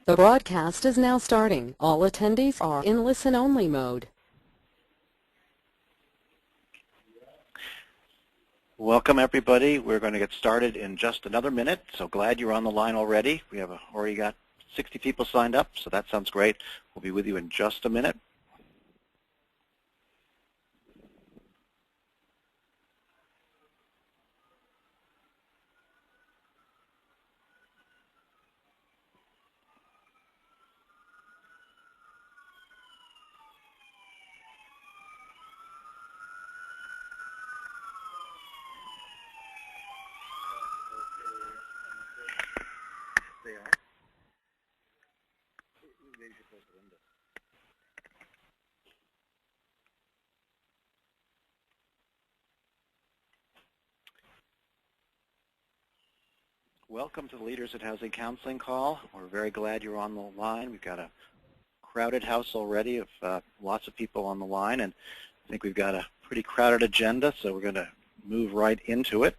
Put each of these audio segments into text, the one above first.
The broadcast is now starting. All attendees are in listen-only mode. Welcome, everybody. We're going to get started in just another minute, so glad you're on the line already. We have already got 60 people signed up, so that sounds great. We'll be with you in just a minute. They are. Maybe you should close the window. Welcome to the Leaders in Housing Counseling call. We're very glad you're on the line. We've got a crowded house already of lots of people on the line, and I think we've got a pretty crowded agenda, so we're going to move right into it.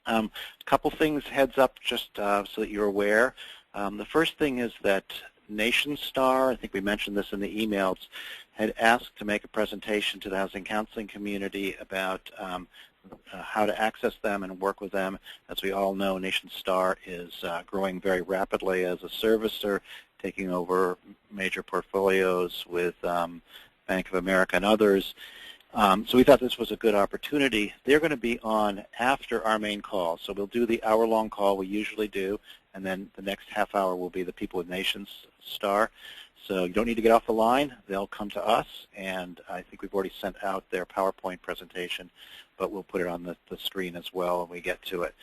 A couple things heads up just so that you're aware. The first thing is that NationStar, I think we mentioned this in the emails, had asked to make a presentation to the housing counseling community about how to access them and work with them. As we all know, NationStar is growing very rapidly as a servicer, taking over major portfolios with Bank of America and others. So we thought this was a good opportunity. They're going to be on after our main call. So we'll do the hour-long call we usually do, and then the next half hour will be the people with NationStar. So you don't need to get off the line. They'll come to us, and I think we've already sent out their PowerPoint presentation, but we'll put it on the screen as well when we get to it.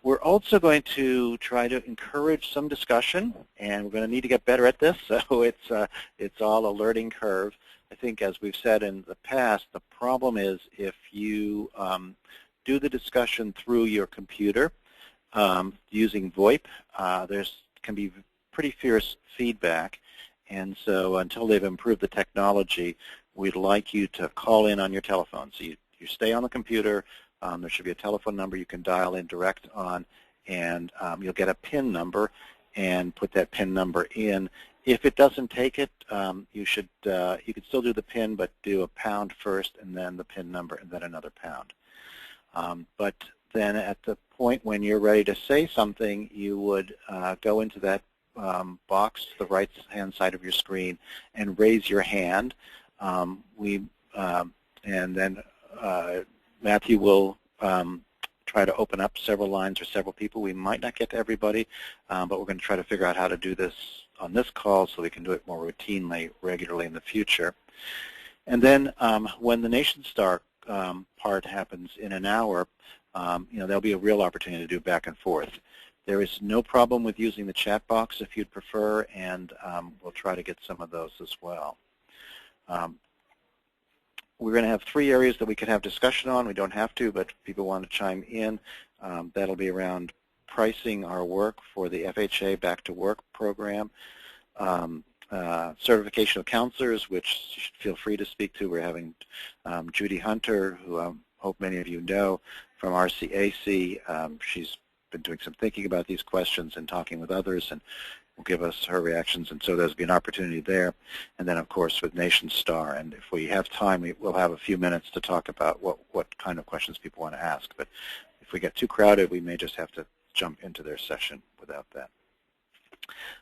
We're also going to try to encourage some discussion, and we're going to need to get better at this, so it's all a learning curve. I think, as we've said in the past, the problem is if you do the discussion through your computer using VoIP, there can be pretty fierce feedback, and so until they've improved the technology, we'd like you to call in on your telephone. So you stay on the computer. There should be a telephone number you can dial in direct on, and you'll get a PIN number and put that PIN number in. If it doesn't take it, you could still do the PIN, but do a pound first, and then the PIN number, and then another pound. But then at the point when you're ready to say something, you would go into that box to the right-hand side of your screen and raise your hand. And then Matthew will try to open up several lines or several people. We might not get to everybody, but we're going to try to figure out how to do this on this call so we can do it more routinely, regularly in the future. And then when the NationStar part happens in an hour, there'll be a real opportunity to do back and forth. There is no problem with using the chat box if you'd prefer, and we'll try to get some of those as well. We're going to have 3 areas that we could have discussion on. We don't have to, but if people want to chime in, that'll be around pricing our work for the FHA Back to Work program, certification of counselors, which you should feel free to speak to. We're having Judy Hunter, who I hope many of you know from RCAC. She's been doing some thinking about these questions and talking with others, and will give us her reactions, and so there's be an opportunity there. And then, of course, with NationStar, and if we have time, we'll have a few minutes to talk about what kind of questions people want to ask. But if we get too crowded, we may just have to jump into their session without that.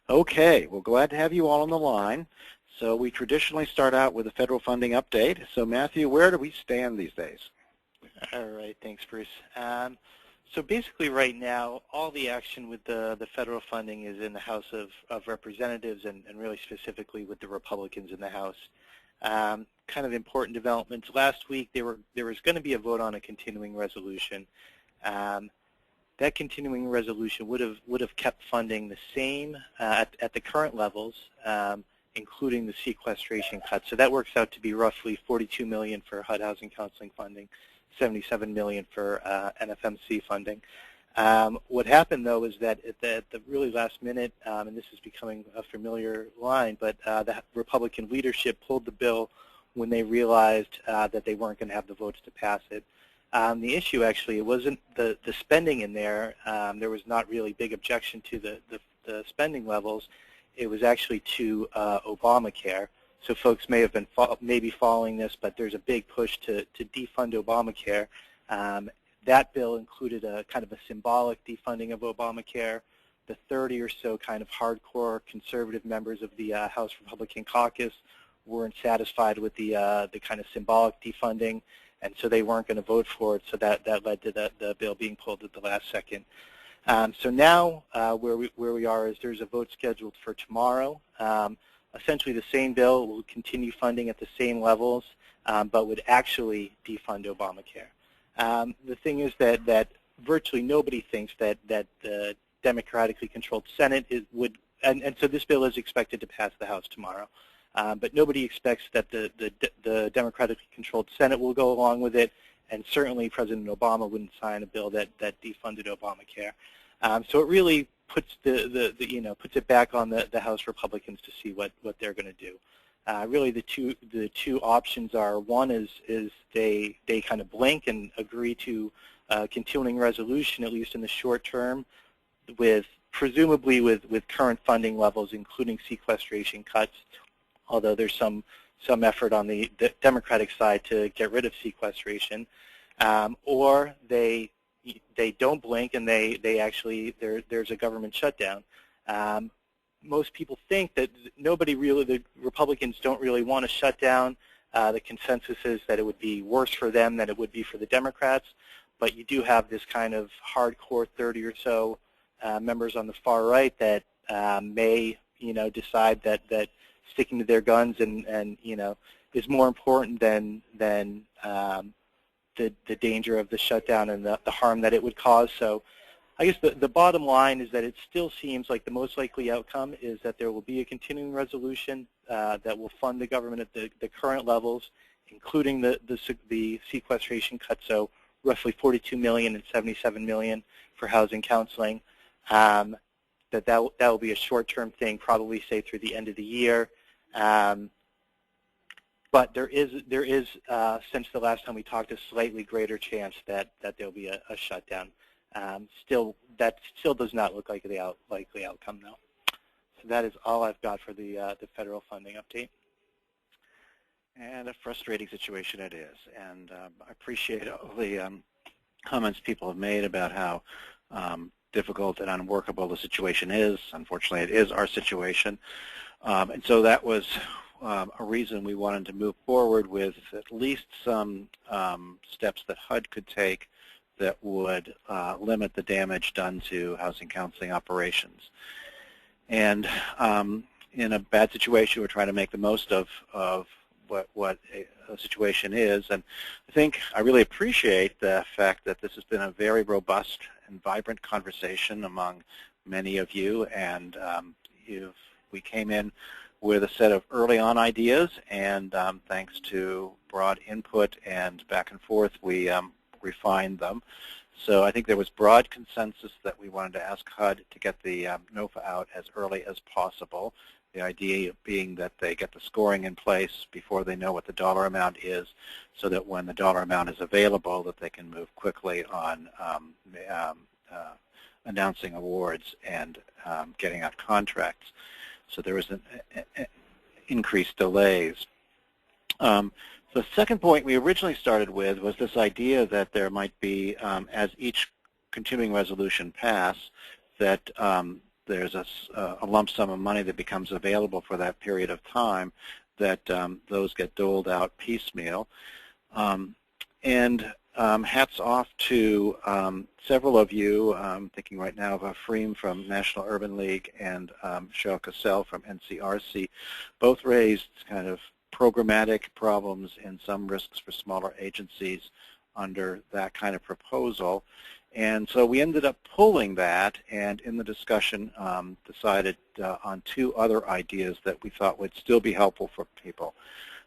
Okay, well, glad to have you all on the line. So we traditionally start out with a federal funding update. So Matthew, where do we stand these days? All right, thanks, Bruce. So basically right now, all the action with the federal funding is in the House of Representatives and really specifically with the Republicans in the House. Kind of important developments. Last week there was going to be a vote on a continuing resolution. That continuing resolution would have kept funding the same at the current levels, including the sequestration cut. So that works out to be roughly $42 million for HUD housing counseling funding, $77 million for NFMC funding. What happened, though, is that at the really last minute, and this is becoming a familiar line, but the Republican leadership pulled the bill when they realized that they weren't going to have the votes to pass it. The issue, actually, it wasn't the spending in there. There was not really big objection to the the spending levels, it was actually to Obamacare. So folks may have been maybe following this, but there's a big push to defund Obamacare. That bill included a kind of a symbolic defunding of Obamacare. The 30 or so kind of hardcore conservative members of the House Republican caucus weren't satisfied with the kind of symbolic defunding, and so they weren't going to vote for it. So that led to the bill being pulled at the last second. So now where we are is there's a vote scheduled for tomorrow. Essentially the same bill will continue funding at the same levels, but would actually defund Obamacare. The thing is that virtually nobody thinks that the democratically controlled Senate would, and so this bill is expected to pass the House tomorrow. But nobody expects that the democratically controlled Senate will go along with it, and certainly President Obama wouldn't sign a bill that defunded Obamacare. So it really puts puts it back on the House Republicans to see what they're going to do. Really, the two options are, one is they kind of blink and agree to continuing resolution, at least in the short term, presumably with current funding levels, including sequestration cuts, although there's some effort on the Democratic side to get rid of sequestration, or they don't blink and there's a government shutdown. Most people think that the Republicans don't really want to shut down. The consensus is that it would be worse for them than it would be for the Democrats, but you do have this kind of hardcore 30 or so members on the far right that may decide that sticking to their guns and is more important than the danger of the shutdown and the harm that it would cause. So I guess the bottom line is that it still seems like the most likely outcome is that there will be a continuing resolution that will fund the government at the current levels, including the sequestration cut, so roughly $42 million and $77 million for housing counseling. That will be a short-term thing, probably say through the end of the year. But there is since the last time we talked, a slightly greater chance that there'll be a shutdown. That still does not look like the likely outcome, though. So that is all I've got for the federal funding update. And a frustrating situation it is. And I appreciate all the comments people have made about how difficult and unworkable the situation is. Unfortunately, it is our situation. And so that was a reason we wanted to move forward with at least some steps that HUD could take that would limit the damage done to housing counseling operations. And in a bad situation, we're trying to make the most of what a situation is. And I really appreciate the fact that this has been a very robust and vibrant conversation among many of you. And we came in with a set of early on ideas, and thanks to broad input and back and forth, we refined them. So I think there was broad consensus that we wanted to ask HUD to get the NOFA out as early as possible. The idea being that they get the scoring in place before they know what the dollar amount is, so that when the dollar amount is available, that they can move quickly on announcing awards and getting out contracts. So there was an increased delays. The second point we originally started with was this idea that there might be, as each continuing resolution passed, that there's a lump sum of money that becomes available for that period of time, that those get doled out piecemeal. Hats off to several of you. I'm thinking right now of Afreem from National Urban League and Cheryl Cassell from NCRC. Both raised kind of programmatic problems and some risks for smaller agencies under that kind of proposal. And so we ended up pulling that, and in the discussion decided on two other ideas that we thought would still be helpful for people,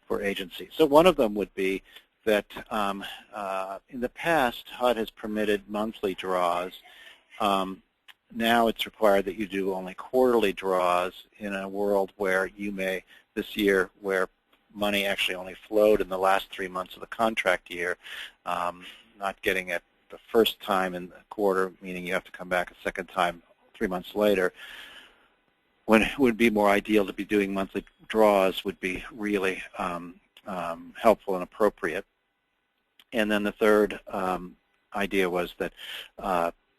for agencies. So one of them would be that in the past, HUD has permitted monthly draws. Now it's required that you do only quarterly draws in a world where you may, this year, where money actually only flowed in the last 3 months of the contract year, not getting it the first time in the quarter, meaning you have to come back a second time 3 months later. when it would be more ideal to be doing monthly draws would be really helpful and appropriate. And then the third idea was that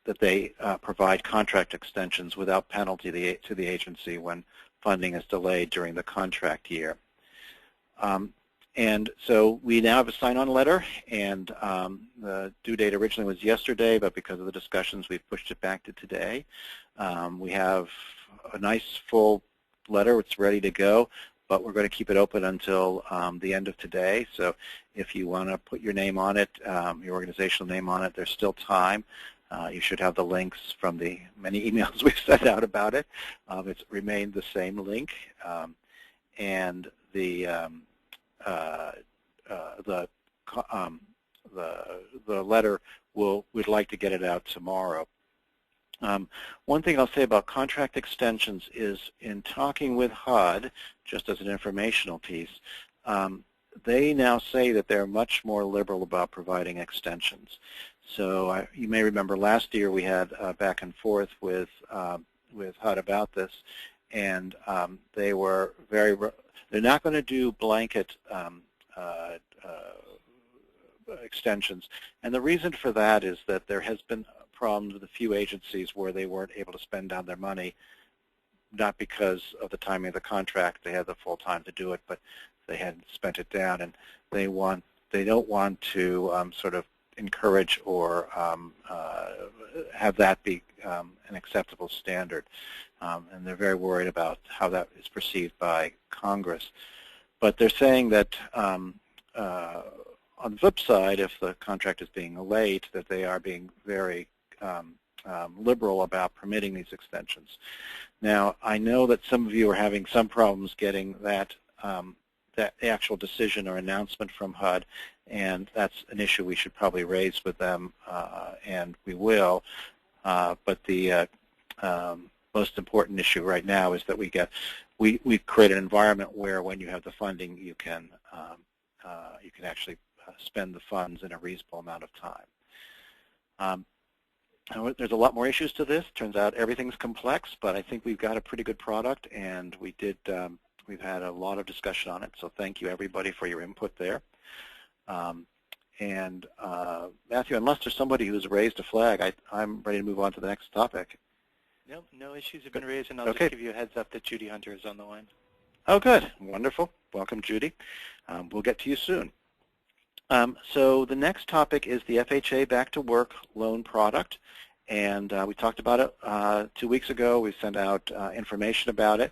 that they provide contract extensions without penalty to the agency when funding is delayed during the contract year. And so we now have a sign-on letter, and the due date originally was yesterday, but because of the discussions, we've pushed it back to today. We have a nice full letter. It's ready to go, but we're going to keep it open until the end of today. So if you want to put your name on it, your organizational name on it, there's still time. You should have the links from the many emails we've sent out about it. It's remained the same link, and the letter we'd like to get it out tomorrow. One thing I'll say about contract extensions is, in talking with HUD, just as an informational piece, they now say that they're much more liberal about providing extensions. So you may remember last year we had back and forth with HUD about this, and they were they're not going to do blanket extensions. And the reason for that is that there has been problems with a few agencies where they weren't able to spend down their money, not because of the timing of the contract, they had the full time to do it, but they hadn't spent it down, and they don't want to sort of encourage or have that be an acceptable standard. And they're very worried about how that is perceived by Congress. But they're saying that on the flip side, if the contract is being late, that they are being very liberal about permitting these extensions. Now, I know that some of you are having some problems getting that actual decision or announcement from HUD, and that's an issue we should probably raise with them, and we will. But the most important issue right now is that we create an environment where, when you have the funding, you can actually spend the funds in a reasonable amount of time. There's a lot more issues to this. Turns out everything's complex, but I think we've got a pretty good product, and we've had a lot of discussion on it. So thank you, everybody, for your input there. Matthew, unless there's somebody who's raised a flag, I'm ready to move on to the next topic. No issues have been raised, and I'll just give you a heads up that Judy Hunter is on the line. Oh, good. Wonderful. Welcome, Judy. We'll get to you soon. So the next topic is the FHA Back to Work loan product, and we talked about it 2 weeks ago. We sent out information about it,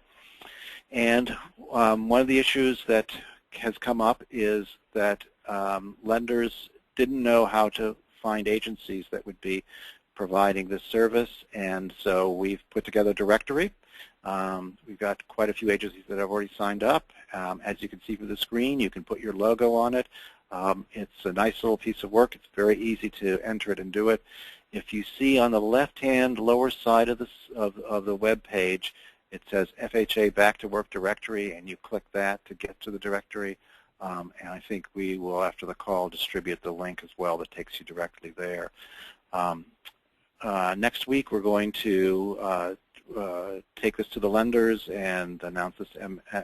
and one of the issues that has come up is that lenders didn't know how to find agencies that would be providing this service, and so we've put together a directory. We've got quite a few agencies that have already signed up. As you can see from the screen, you can put your logo on it. It's a nice little piece of work. It's very easy to enter it and do it. If you see on the left-hand lower side of the web page, it says FHA Back to Work Directory, and you click that to get to the directory. And I think we will, after the call, distribute the link as well that takes you directly there. Next week, we're going to take this to the lenders and announce this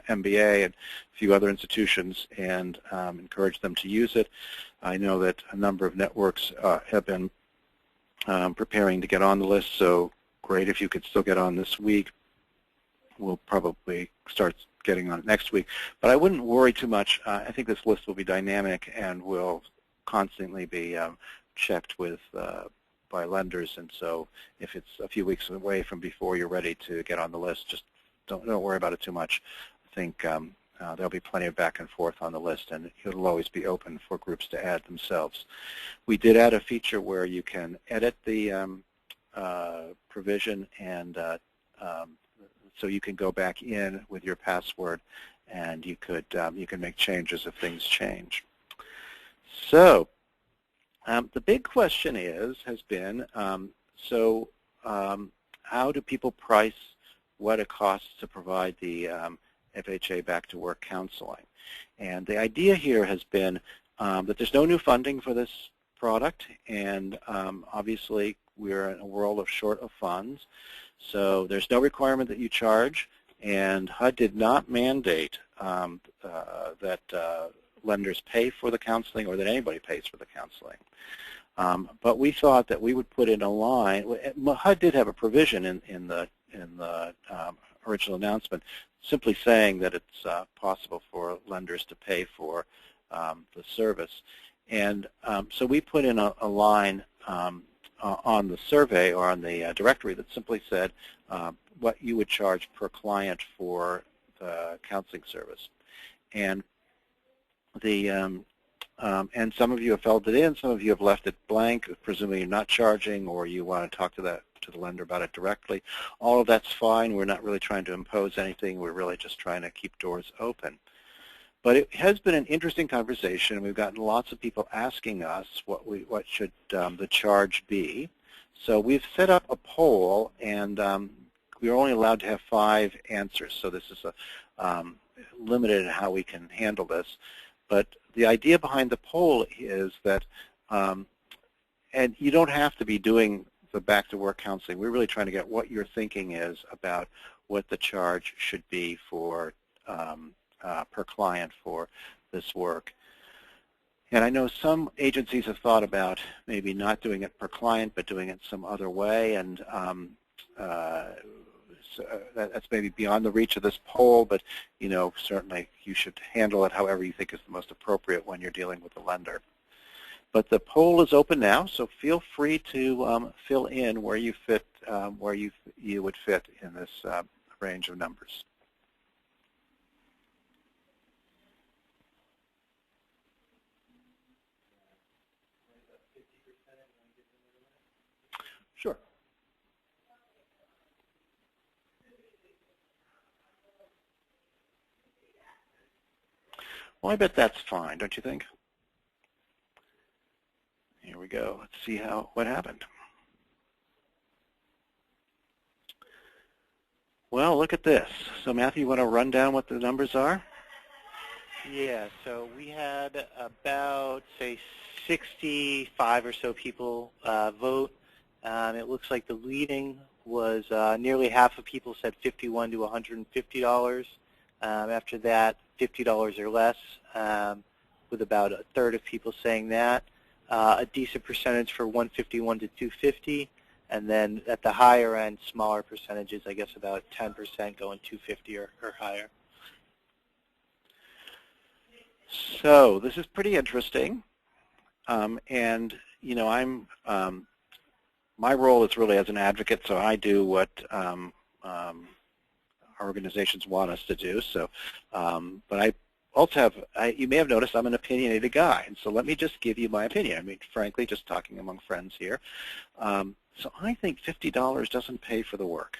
MBA and a few other institutions and encourage them to use it. I know that a number of networks have been preparing to get on the list, so great if you could still get on this week. We'll probably start getting on it next week. But I wouldn't worry too much. I think this list will be dynamic and will constantly be checked with by lenders, and so if it's a few weeks away from before you're ready to get on the list, just don't worry about it too much. I think there'll be plenty of back and forth on the list, and it'll always be open for groups to add themselves. We did add a feature where you can edit the provision, and so you can go back in with your password, and you can make changes if things change. So the big question has been, how do people price what it costs to provide the FHA Back to Work counseling? And the idea here has been that there's no new funding for this product, and obviously we're in a world of short of funds, so there's no requirement that you charge. And HUD did not mandate that lenders pay for the counseling or that anybody pays for the counseling. But we thought that we would put in a line. HUD did have a provision in the original announcement simply saying that it's possible for lenders to pay for the service. And so we put in a line on the survey or on the directory that simply said what you would charge per client for the counseling service. And and some of you have filled it in, some of you have left it blank, presumably you're not charging or you want to talk to the lender about it directly. All of that's fine. We're not really trying to impose anything. We're really just trying to keep doors open. But it has been an interesting conversation. We've gotten lots of people asking us what should the charge be. So we've set up a poll, and we're only allowed to have 5 answers. So this is limited in how we can handle this. But the idea behind the poll is that, and you don't have to be doing the back-to-work counseling. We're really trying to get what your thinking is about what the charge should be for per client for this work. And I know some agencies have thought about maybe not doing it per client, but doing it some other way, and so that's maybe beyond the reach of this poll, but certainly you should handle it however you think is the most appropriate when you're dealing with the lender. But the poll is open now, so feel free to fill in where you fit, where you would fit in this range of numbers. Sure. Well, I bet that's fine, don't you think? Here we go. Let's see what happened. Well, look at this. So, Matthew, you want to run down what the numbers are? Yeah, so we had about, say, 65 or so people vote. It looks like the leading was nearly half of people said $51 to $150. After that, $50 or less, with about a third of people saying that. A decent percentage for $151 to $250, and then at the higher end, smaller percentages, I guess about 10% going $250 or higher. So this is pretty interesting, and I'm my role is really as an advocate, so I do what our organizations want us to do. So, but I also have, you may have noticed I'm an opinionated guy, and so let me just give you my opinion. I mean, frankly, just talking among friends here. So I think $50 doesn't pay for the work.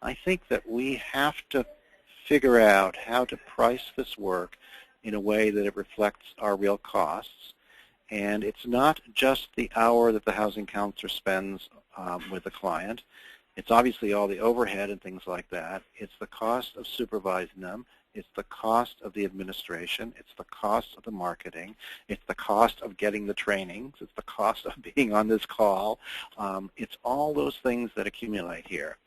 I think that we have to figure out how to price this work in a way that it reflects our real costs. And it's not just the hour that the housing counselor spends with the client. It's obviously all the overhead and things like that. It's the cost of supervising them. It's the cost of the administration. It's the cost of the marketing. It's the cost of getting the trainings. It's the cost of being on this call. It's all those things that accumulate here.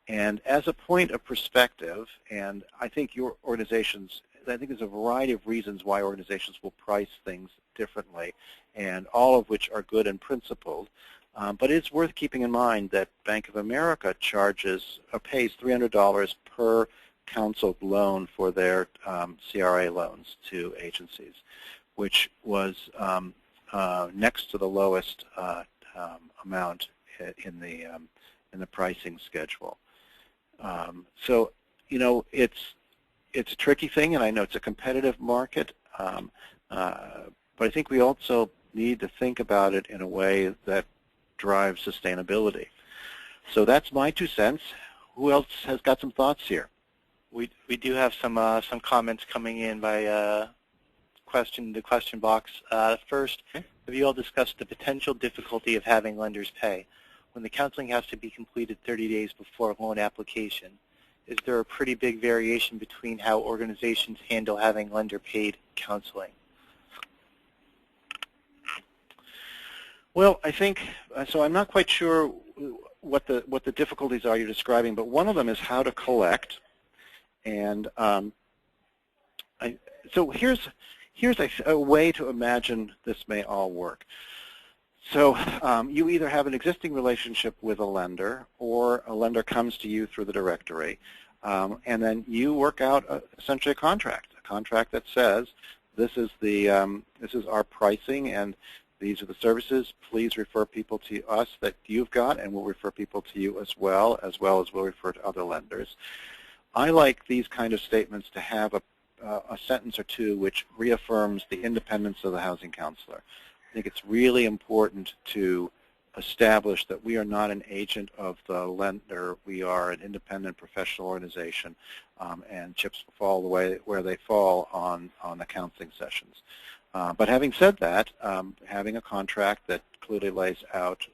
And as a point of perspective, and I think your organizations, I think there's a variety of reasons why organizations will price things differently, and all of which are good and principled. But it's worth keeping in mind that Bank of America charges or pays $300 per counseled loan for their CRA loans to agencies, which was next to the lowest amount in the pricing schedule. So it's a tricky thing, and I know it's a competitive market, but I think we also need to think about it in a way that drives sustainability. So that's my 2 cents. Who else has got some thoughts here? We do have some comments coming in by the question box. First, have you all discussed the potential difficulty of having lenders pay? When the counseling has to be completed 30 days before a loan application, is there a pretty big variation between how organizations handle having lender-paid counseling? Well, I think, so I'm not quite sure what the difficulties are you're describing, but one of them is how to collect. And so here's a way to imagine this may all work. So you either have an existing relationship with a lender, or a lender comes to you through the directory, and then you work out essentially a contract that says this is our pricing, and these are the services. Please refer people to us that you've got, and we'll refer people to you as well as we'll refer to other lenders. I like these kind of statements to have a sentence or two which reaffirms the independence of the housing counselor. I think it's really important to establish that we are not an agent of the lender. We are an independent professional organization, and chips fall the way where they fall on the counseling sessions. But having said that, having a contract that clearly lays out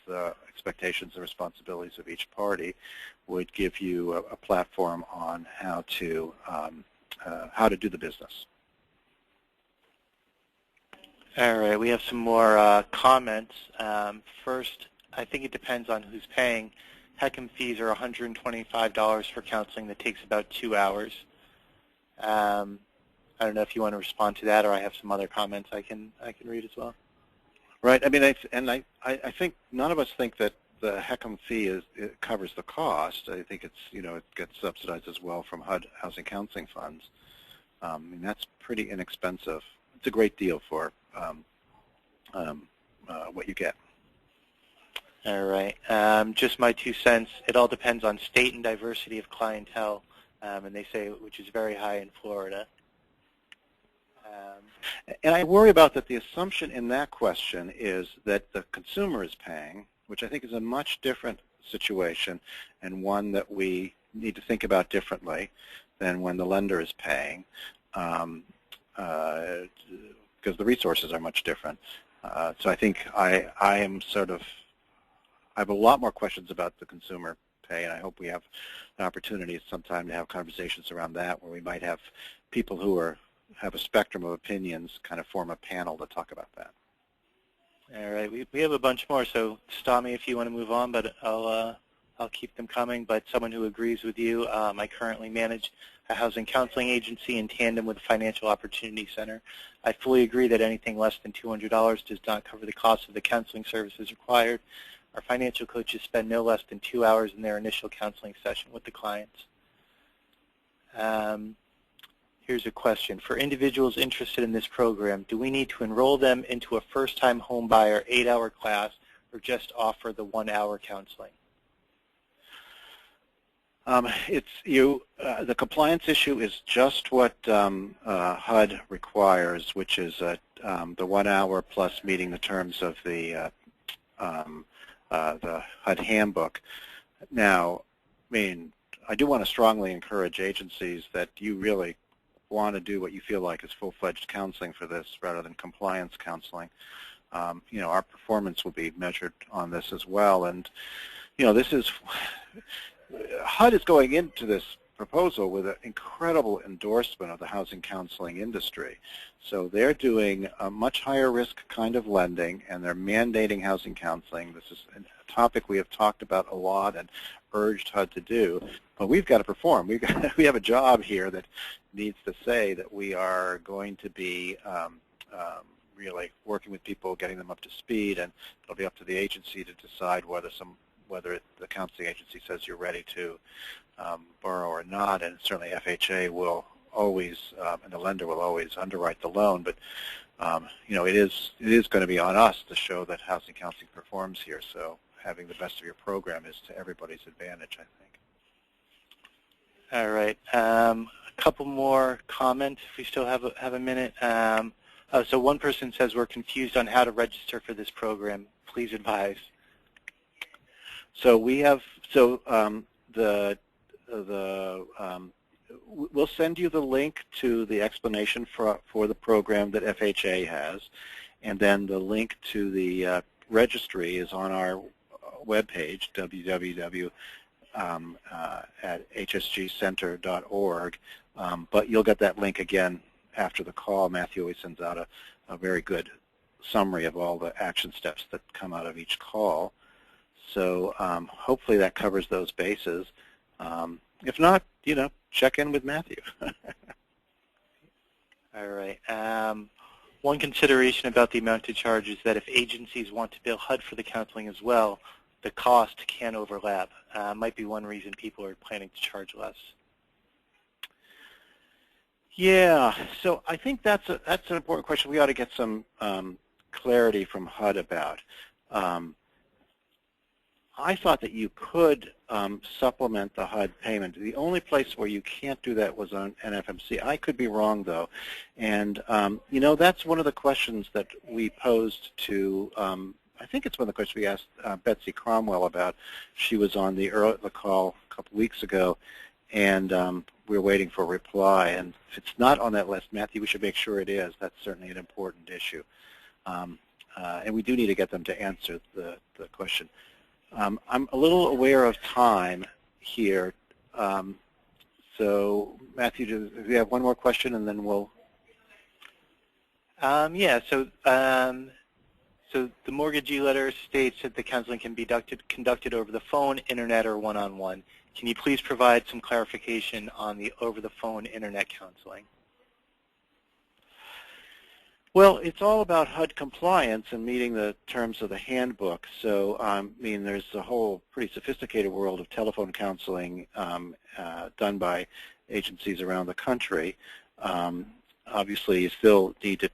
the expectations and responsibilities of each party would give you a platform on how to do the business. All right, we have some more comments. First, I think it depends on who's paying. HECM fees are $125 for counseling that takes about 2 hours. I don't know if you want to respond to that, or I have some other comments I can read as well. Right. I mean, I think none of us think that the HECM fee it covers the cost. I think it's it gets subsidized as well from HUD housing counseling funds. I mean, that's pretty inexpensive. It's a great deal for what you get. All right. Just my 2 cents. It all depends on state and diversity of clientele, and they say which is very high in Florida. And I worry about that the assumption in that question is that the consumer is paying, which I think is a much different situation and one that we need to think about differently than when the lender is paying, because the resources are much different. So I think I have a lot more questions about the consumer pay, and I hope we have an opportunity sometime to have conversations around that where we might have people who have a spectrum of opinions kind of form a panel to talk about that. All right, we have a bunch more, so stop me if you want to move on, but I'll keep them coming. But someone who agrees with you, I currently manage a housing counseling agency in tandem with the Financial Opportunity Center. I fully agree that anything less than $200 does not cover the cost of the counseling services required. Our financial coaches spend no less than 2 hours in their initial counseling session with the clients. Here's a question. For individuals interested in this program, do we need to enroll them into a first-time home buyer 8-hour class or just offer the 1-hour counseling? The compliance issue is just what HUD requires, which is the 1 hour plus meeting the terms of the HUD handbook. Now, I mean, I do want to strongly encourage agencies that you really want to do what you feel like is full-fledged counseling for this rather than compliance counseling. Our performance will be measured on this as well, and HUD is going into this proposal with an incredible endorsement of the housing counseling industry. So they're doing a much higher risk kind of lending, and they're mandating housing counseling. This is a topic we have talked about a lot and urged HUD to do, but we've got to perform. We have a job here that needs to say that we are going to be really working with people, getting them up to speed, and it'll be up to the agency to decide whether the counseling agency says you're ready to borrow or not, and certainly FHA will always, and the lender will always underwrite the loan, but it is going to be on us to show that housing counseling performs here, so having the best of your program is to everybody's advantage, I think. All right. A couple more comments, if we still have a minute. So one person says we're confused on how to register for this program. Please advise. So we have we'll send you the link to the explanation for the program that FHA has, and then the link to the registry is on our webpage, www.hsgcenter.org. But you'll get that link again after the call. Matthew always sends out a very good summary of all the action steps that come out of each call. So hopefully that covers those bases. If not, check in with Matthew. All right. One consideration about the amount to charge is that if agencies want to bill HUD for the counseling as well, the cost can overlap. Might be one reason people are planning to charge less. Yeah, so I think that's an important question we ought to get some clarity from HUD about. I thought that you could supplement the HUD payment. The only place where you can't do that was on NFMC. I could be wrong, though. And, that's one of the questions that we posed to, I think it's one of the questions we asked Betsy Cromwell about. She was on the call a couple weeks ago, and we were waiting for a reply. And if it's not on that list, Matthew, we should make sure it is. That's certainly an important issue. And we do need to get them to answer the question. I'm a little aware of time here. So, Matthew, do we have one more question, and then we'll... Yeah, so the mortgagee letter states that the counseling can be conducted over the phone, internet, or one-on-one. Can you please provide some clarification on the over-the-phone internet counseling? Well, it's all about HUD compliance and meeting the terms of the handbook. So, there's a whole pretty sophisticated world of telephone counseling done by agencies around the country. Obviously, you still need to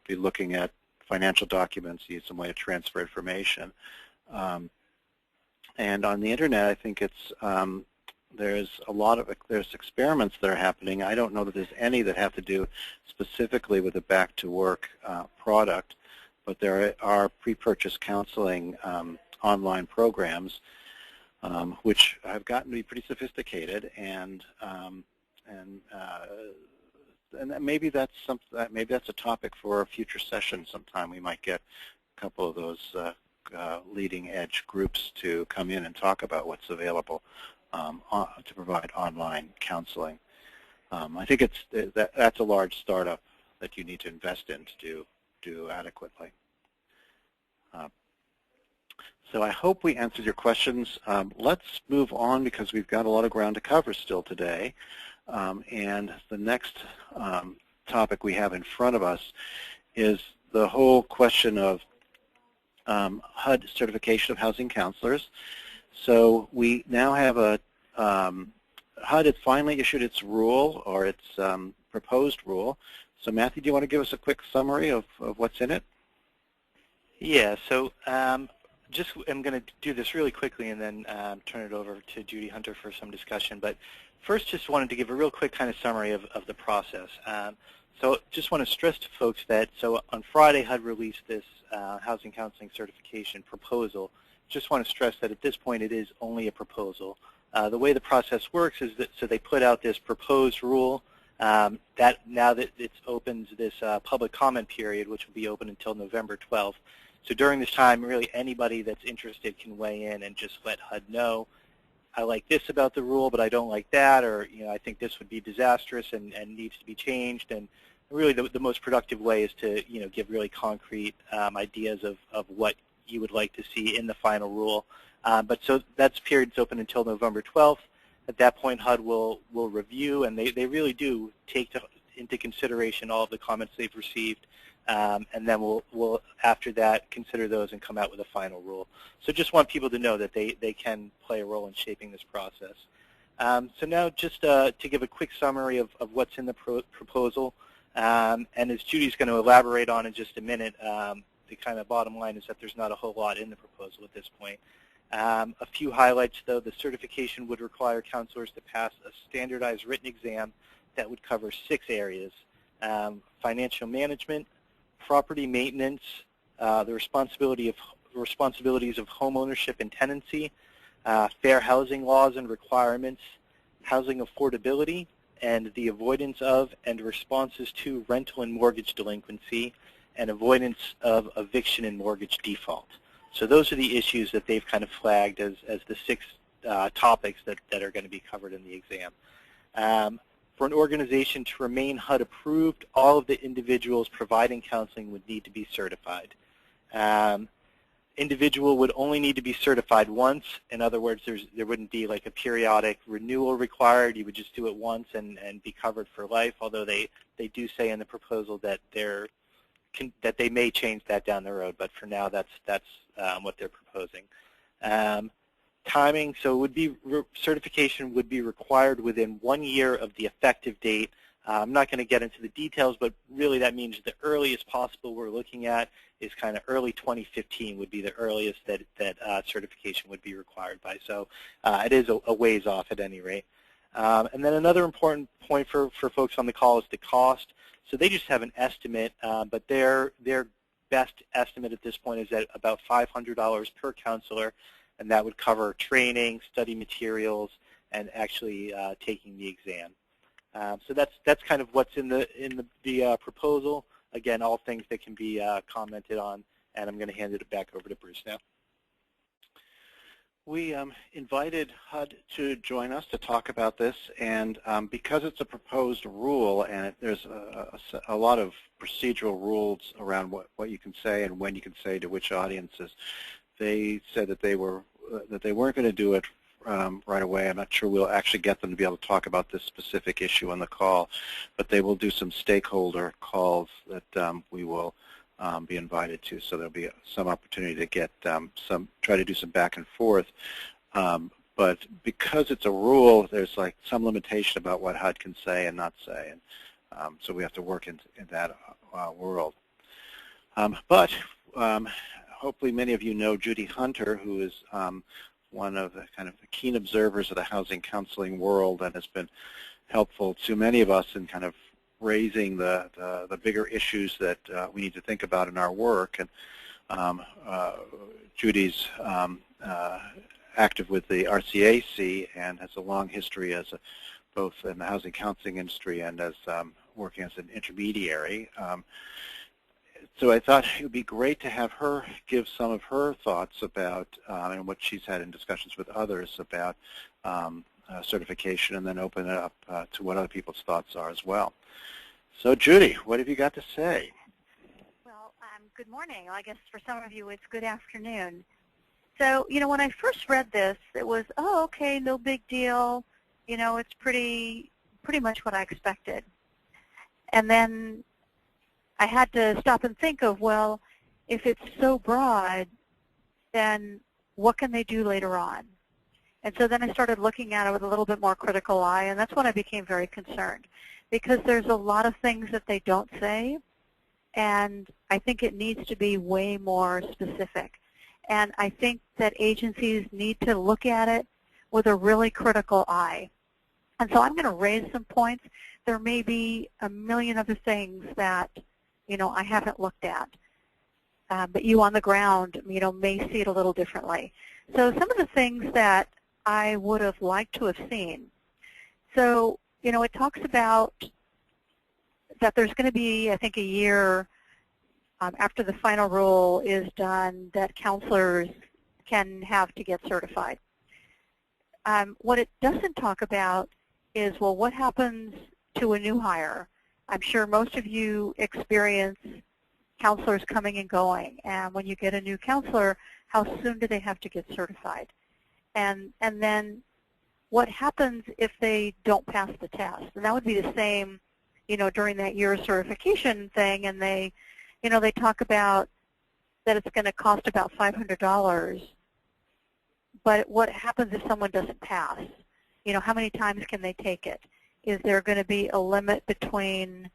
be looking at financial documents, you need some way to transfer information. And on the internet, I think it's there's experiments that are happening. I don't know that there's any that have to do specifically with the back-to-work product, but there are pre-purchase counseling online programs which have gotten to be pretty sophisticated, and maybe that's a topic for a future session sometime. We might get a couple of those leading-edge groups to come in and talk about what's available to provide online counseling. I think that's a large startup that you need to invest in to do adequately. So I hope we answered your questions. Let's move on because we've got a lot of ground to cover still today. And the next topic we have in front of us is the whole question of HUD certification of housing counselors. So we now have HUD has finally issued its rule, or its proposed rule. So Matthew, do you want to give us a quick summary of what's in it? Yeah, so I'm going to do this really quickly and then turn it over to Judy Hunter for some discussion. But first, just wanted to give a real quick kind of summary of the process. So just want to stress to folks that, so on Friday, HUD released this housing counseling certification proposal. Just want to stress that at this point, it is only a proposal. The way the process works is that, so they put out this proposed rule that now that it opens this public comment period, which will be open until November 12th. So during this time, really anybody that's interested can weigh in and just let HUD know, I like this about the rule, but I don't like that, or I think this would be disastrous and needs to be changed. And really the most productive way is to give really concrete ideas of what you would like to see in the final rule. But so that period's open until November 12th. At that point, HUD will review, and they really do take into consideration all of the comments they've received, and then we'll after that consider those and come out with a final rule. So just want people to know that they can play a role in shaping this process. So now just to give a quick summary of what's in the proposal, and as Judy's going to elaborate on in just a minute, the kind of bottom line is that there's not a whole lot in the proposal at this point. A few highlights, though. The certification would require counselors to pass a standardized written exam that would cover 6 areas: financial management, property maintenance, the responsibilities of home ownership and tenancy, fair housing laws and requirements, housing affordability, and the avoidance of and responses to rental and mortgage delinquency, and avoidance of eviction and mortgage default. So those are the issues that they've kind of flagged as the 6 topics that are going to be covered in the exam. For an organization to remain HUD approved, all of the individuals providing counseling would need to be certified. individual would only need to be certified once. In other words, there wouldn't be like a periodic renewal required. You would just do it once and be covered for life, although they do say in the proposal that that they may change that down the road, but for now that's what they're proposing. Timing, so it would be certification would be required within 1 year of the effective date. I'm not going to get into the details, but really that means the earliest possible we're looking at is kind of early 2015 would be the earliest that certification would be required by. So it is a ways off at any rate. And then another important point for folks on the call is the cost. So they just have an estimate, but their best estimate at this point is at about $500 per counselor, and that would cover training, study materials, and actually taking the exam. So that's kind of what's in the proposal. Again, all things that can be commented on, and I'm going to hand it back over to Bruce now. We invited HUD to join us to talk about this, and because it's a proposed rule and there's a lot of procedural rules around what you can say and when you can say to which audiences, they said that they weren't going to do it right away. I'm not sure we'll actually get them to be able to talk about this specific issue on the call, but they will do some stakeholder calls that we will be invited to, so there'll be some opportunity to get try to do some back and forth. But because it's a rule, there's like some limitation about what HUD can say and not say, and so we have to work in that world. But hopefully many of you know Judy Hunter, who is one of the kind of the keen observers of the housing counseling world and has been helpful to many of us in kind of raising the bigger issues that we need to think about in our work. And Judy's active with the RCAC and has a long history as both in the housing counseling industry and as working as an intermediary. So I thought it would be great to have her give some of her thoughts about and what she's had in discussions with others about certification, and then open it up to what other people's thoughts are as well. So Judy, what have you got to say? Well, good morning. I guess for some of you it's good afternoon. So, when I first read this, it was, oh, okay, no big deal. It's pretty much what I expected. And then I had to stop and think of, well, if it's so broad, then what can they do later on? And so then I started looking at it with a little bit more critical eye, and that's when I became very concerned, because there's a lot of things that they don't say, and I think it needs to be way more specific. And I think that agencies need to look at it with a really critical eye. And so I'm going to raise some points. There may be a million other things that, I haven't looked at. But you on the ground, may see it a little differently. So some of the things that I would have liked to have seen. So, it talks about that there's going to be, I think, a year after the final rule is done that counselors can have to get certified. What it doesn't talk about is, well, what happens to a new hire? I'm sure most of you experience counselors coming and going, and when you get a new counselor, how soon do they have to get certified? And then what happens if they don't pass the test? And that would be the same, during that year certification thing, and they talk about that it's going to cost about $500. But what happens if someone doesn't pass? How many times can they take it? Is there going to be a limit between,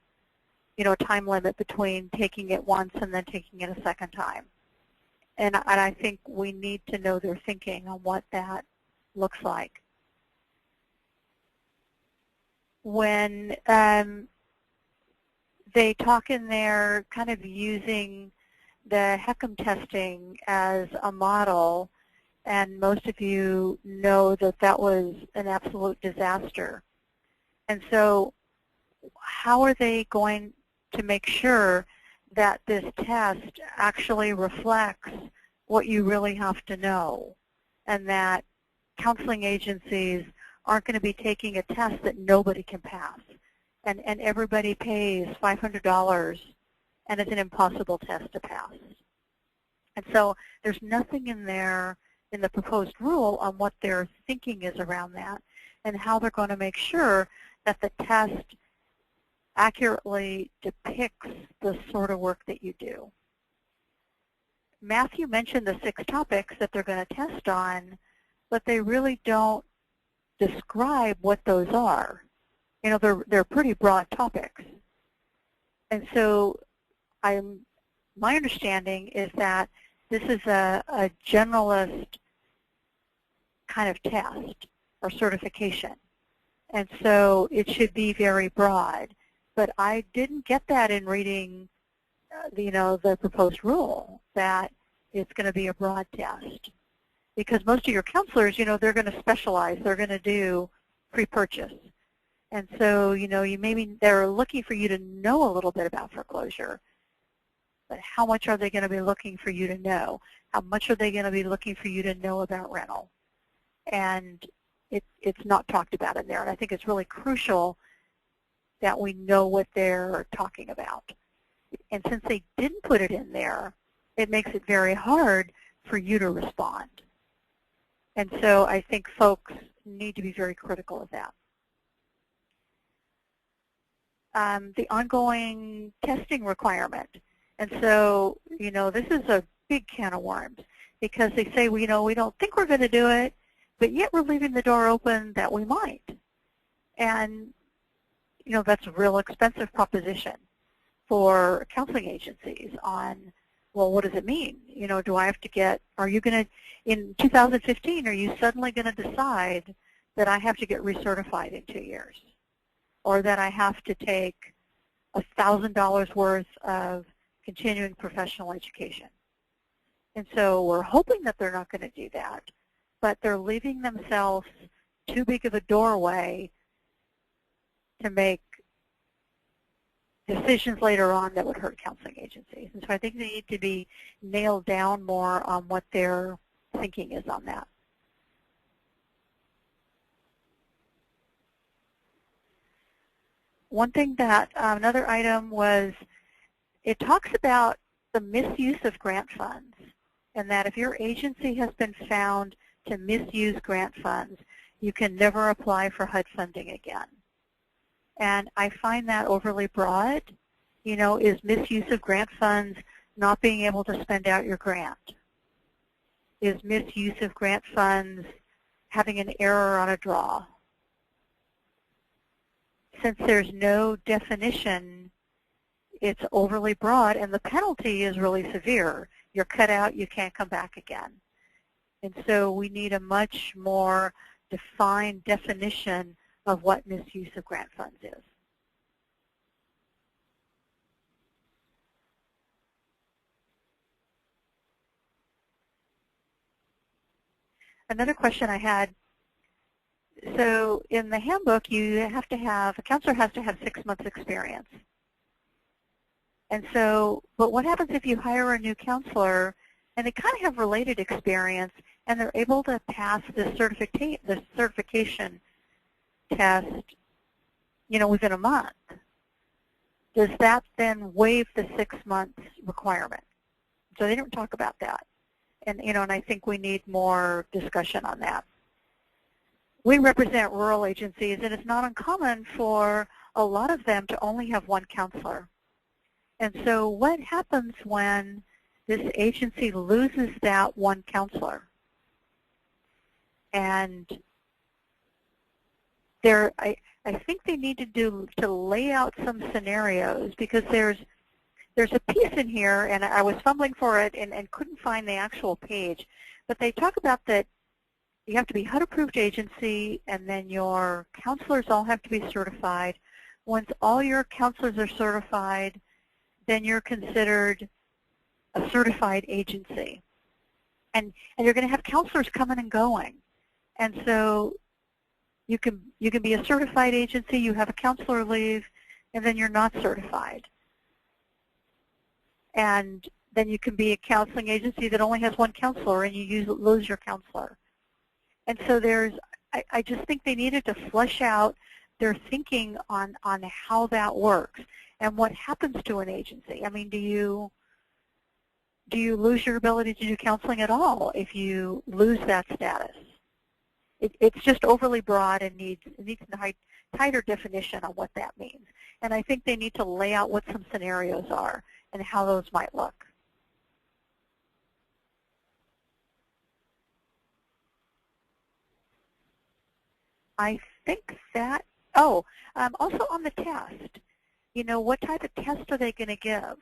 a time limit between taking it once and then taking it a second time? And I think we need to know their thinking on what that looks like. When they talk in there kind of using the HECM testing as a model, and most of you know that that was an absolute disaster. And so how are they going to make sure that this test actually reflects what you really have to know, and that counseling agencies aren't going to be taking a test that nobody can pass, and everybody pays $500, and it's an impossible test to pass? And so there's nothing in there in the proposed rule on what their thinking is around that and how they're going to make sure that the test accurately depicts the sort of work that you do. Matthew mentioned the 6 topics that they're going to test on, but they really don't describe what those are. You know, they're pretty broad topics. And so my understanding is that this is a generalist kind of test or certification. And so it should be very broad. But I didn't get that in reading the proposed rule, that it's going to be a broad test. Because most of your counselors, they're going to specialize. They're going to do pre-purchase. And so, they're looking for you to know a little bit about foreclosure. But how much are they going to be looking for you to know? How much are they going to be looking for you to know about rental? And it's not talked about in there. And I think it's really crucial that we know what they're talking about. And since they didn't put it in there, it makes it very hard for you to respond. And so I think folks need to be very critical of that. The ongoing testing requirement. And so, this is a big can of worms because they say, we don't think we're going to do it, but yet we're leaving the door open that we might. And, that's a real expensive proposition for counseling agencies on, well, what does it mean? Do I have to get, are you going to, in 2015, are you suddenly going to decide that I have to get recertified in 2 years? Or that I have to take $1,000 worth of continuing professional education? And so we're hoping that they're not going to do that, but they're leaving themselves too big of a doorway to make decisions later on that would hurt counseling agencies. And so I think they need to be nailed down more on what their thinking is on that. One thing that, another item was, it talks about the misuse of grant funds, and that if your agency has been found to misuse grant funds, you can never apply for HUD funding again. And I find that overly broad. Is misuse of grant funds not being able to spend out your grant? Is misuse of grant funds having an error on a draw? Since there's no definition, it's overly broad, and the penalty is really severe. You're cut out, you can't come back again. And so we need a much more defined definition of what misuse of grant funds is. Another question I had, so in the handbook, you have to have, a counselor has to have 6 months experience. And so, but what happens if you hire a new counselor and they kind of have related experience and they're able to pass the certification test, within a month? Does that then waive the 6 months requirement? So they don't talk about that. And, and I think we need more discussion on that. We represent rural agencies, and it's not uncommon for a lot of them to only have one counselor. And so what happens when this agency loses that one counselor? And I think they need to lay out some scenarios, because there's a piece in here, and I was fumbling for it and couldn't find the actual page, but they talk about that you have to be HUD-approved agency, and then your counselors all have to be certified. Once all your counselors are certified, then you're considered a certified agency. And you're going to have counselors coming and going. And so you can be a certified agency, you have a counselor leave, and then you're not certified. And then you can be a counseling agency that only has one counselor, and you lose your counselor. And so I just think they needed to flesh out their thinking on how that works and what happens to an agency. I mean, do do you lose your ability to do counseling at all if you lose that status? It's just overly broad and needs a tighter definition on what that means. And I think they need to lay out what some scenarios are and how those might look. I think that, also on the test, what type of test are they going to give?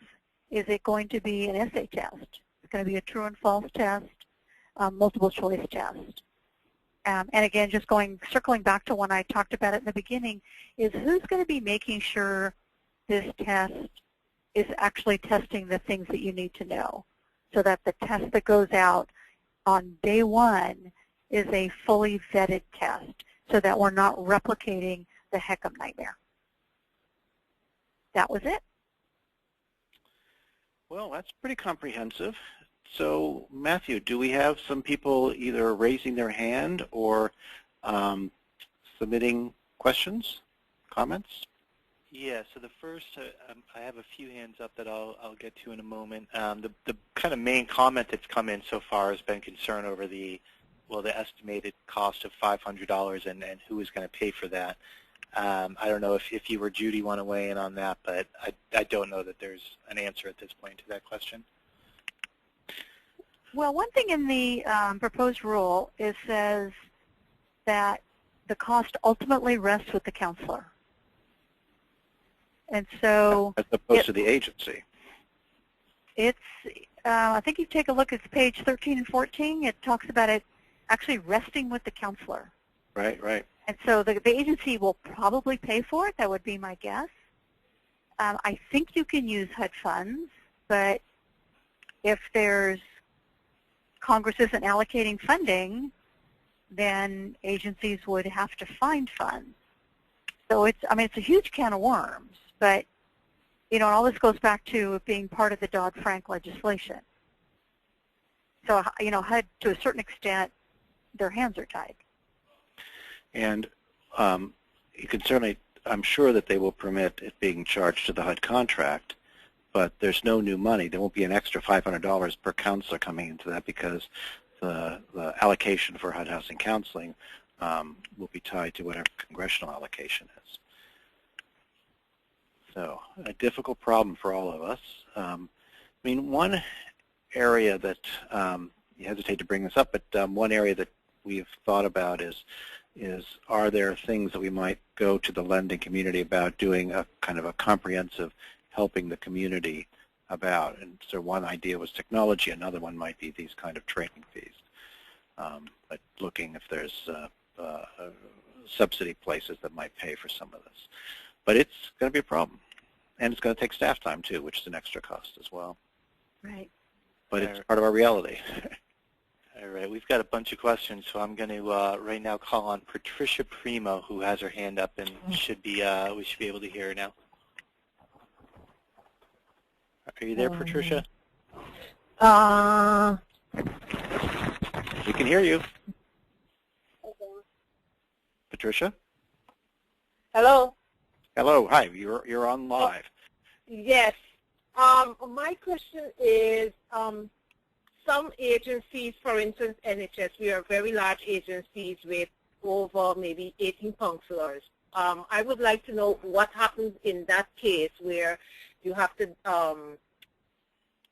Is it going to be an essay test? It's going to be a true and false test, multiple choice test. And again, just circling back to when I talked about it in the beginning, is who's going to be making sure this test is actually testing the things that you need to know, so that the test that goes out on day one is a fully vetted test, so that we're not replicating the HECM nightmare. That was it. Well, that's pretty comprehensive. So, Matthew, do we have some people either raising their hand or submitting questions, comments? Yeah, so the first, I have a few hands up that I'll get to in a moment. The kind of main comment that's come in so far has been concern over the estimated cost of $500 and who is going to pay for that. I don't know if you or Judy want to weigh in on that, but I don't know that there's an answer at this point to that question. Well, one thing in the proposed rule says that the cost ultimately rests with the counselor. And so, as opposed to the agency. It's, I think you take a look at page 13 and 14. It talks about it actually resting with the counselor. Right, right. And so the agency will probably pay for it. That would be my guess. I think you can use HUD funds, but if Congress isn't allocating funding, then agencies would have to find funds. So it's a huge can of worms, but all this goes back to it being part of the Dodd-Frank legislation. So HUD, to a certain extent, their hands are tied. And you can certainly, I'm sure that they will permit it being charged to the HUD contract, but there's no new money. There won't be an extra $500 per counselor coming into that because the allocation for HUD housing counseling will be tied to whatever congressional allocation is. So a difficult problem for all of us. One area that, you hesitate to bring this up, but one area that we've thought about is are there things that we might go to the lending community about doing a kind of a comprehensive helping the community about? And so one idea was technology. Another one might be these kind of training fees. But looking if there's subsidy places that might pay for some of this. But it's going to be a problem. And it's going to take staff time, too, which is an extra cost as well. Right. But it's part of our reality. All right, we've got a bunch of questions, so I'm going to right now call on Patricia Primo, who has her hand up, and we should be able to hear her now. Are you there, Patricia? We can hear you. Patricia? Hello? Hello, hi, you're on live. Yes. My question is, some agencies, for instance, NHS, we are very large agencies with over maybe 18 counselors. I would like to know what happens in that case where you have to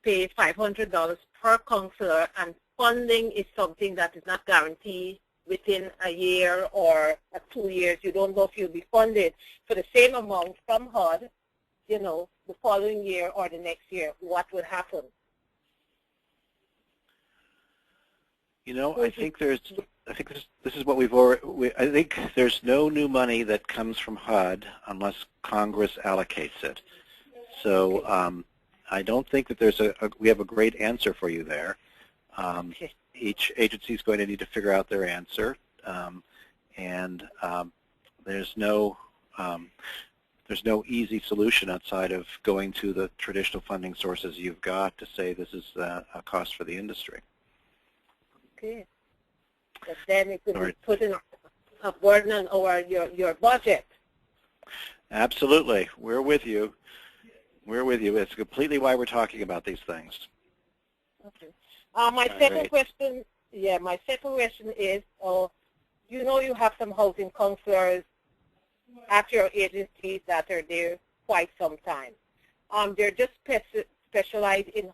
pay $500 per counselor and funding is something that is not guaranteed within a year or 2 years. You don't know if you'll be funded for the same amount from HUD, the following year or the next year. What would happen? I think this is what we've already, I think there's no new money that comes from HUD unless Congress allocates it. So I don't think that we have a great answer for you there. Each agency is going to need to figure out their answer, and there's no easy solution outside of going to the traditional funding sources you've got to say this is a cost for the industry. Okay. But then it could be putting a burden on over your budget. Absolutely. We're with you. We're with you. It's completely why we're talking about these things. Okay. My second question, my second question is, you know, you have some housing counselors at your agencies that are there quite some time. They're just specialized in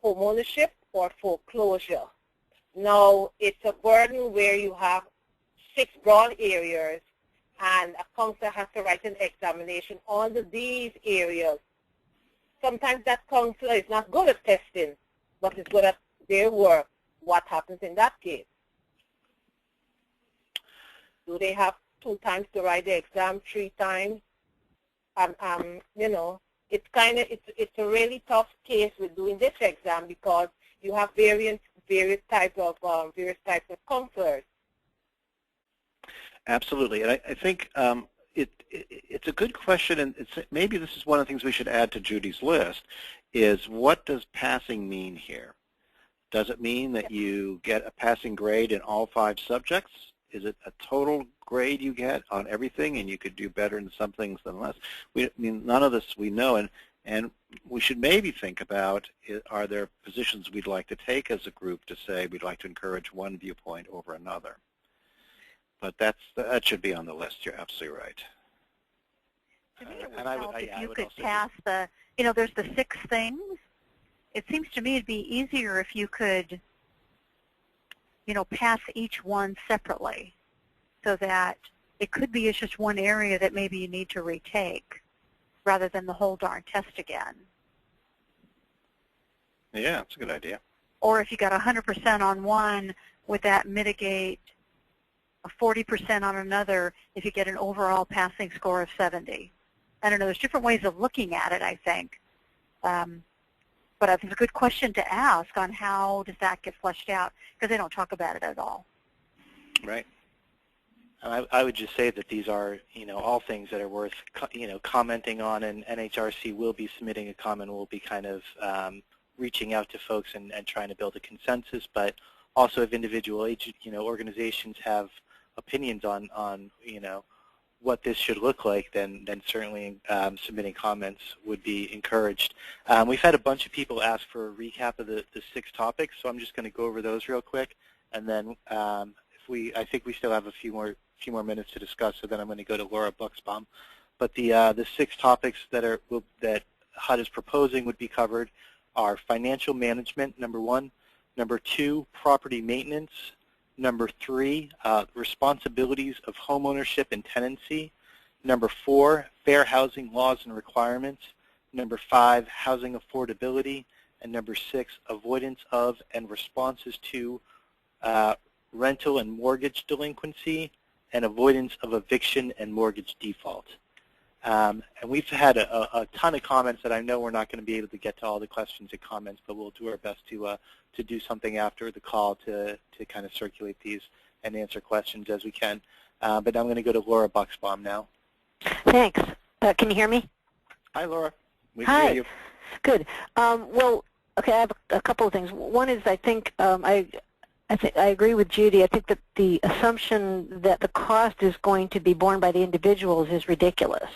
homeownership or foreclosure. Now, it's a burden where you have 6 broad areas, and a counselor has to write an examination on these areas. Sometimes that counselor is not good at testing, but is good at their work. What happens in that case? Do they have 2 times to write the exam, 3 times? You know, it's a really tough case with doing this exam because you have various types of counselors. Absolutely, and I think it's a good question, and maybe this is one of the things we should add to Judy's list, is what does passing mean here? Does it mean that you get a passing grade in all 5 subjects? Is it a total grade you get on everything, and you could do better in some things than less? I mean, none of this we know, and we should maybe think about, are there positions we'd like to take as a group to say we'd like to encourage one viewpoint over another? But that should be on the list. You're absolutely right. To me, it would help if you could pass the, you know, there's the 6 things. It seems to me it'd be easier if you could, you know, pass each one separately so that it could be it's just one area that maybe you need to retake rather than the whole darn test again. Yeah, that's a good idea. Or if you got 100% on one, would that mitigate a 40% on another if you get an overall passing score of 70? I don't know. There's different ways of looking at it, I think. But it's a good question to ask on how does that get fleshed out, because they don't talk about it at all. Right. I would just say that these are, you know, all things that are worth, you know, commenting on, and NHRC will be submitting a comment. We'll be kind of reaching out to folks and trying to build a consensus. But also, if individual organizations have opinions on you know, what this should look like, then certainly submitting comments would be encouraged. We've had a bunch of people ask for a recap of the 6 topics, so I'm just going to go over those real quick, and then I think we still have a few more minutes to discuss, so then I'm going to go to Laura Buxbaum. But the 6 topics that HUD is proposing would be covered are financial management, number 1, number 2, property maintenance, number 3, responsibilities of homeownership and tenancy, number 4, fair housing laws and requirements, number 5, housing affordability, and number 6, avoidance of and responses to rental and mortgage delinquency, and avoidance of eviction and mortgage default. And we've had a ton of comments that I know we're not going to be able to get to all the questions and comments, but we'll do our best to do something after the call to kind of circulate these and answer questions as we can. But I'm going to go to Laura Buxbaum now. Thanks. Can you hear me? Hi, Laura. We Hi. can hear you. Good. Well, okay, I have a couple of things. One is I think I agree with Judy. I think that the assumption that the cost is going to be borne by the individuals is ridiculous.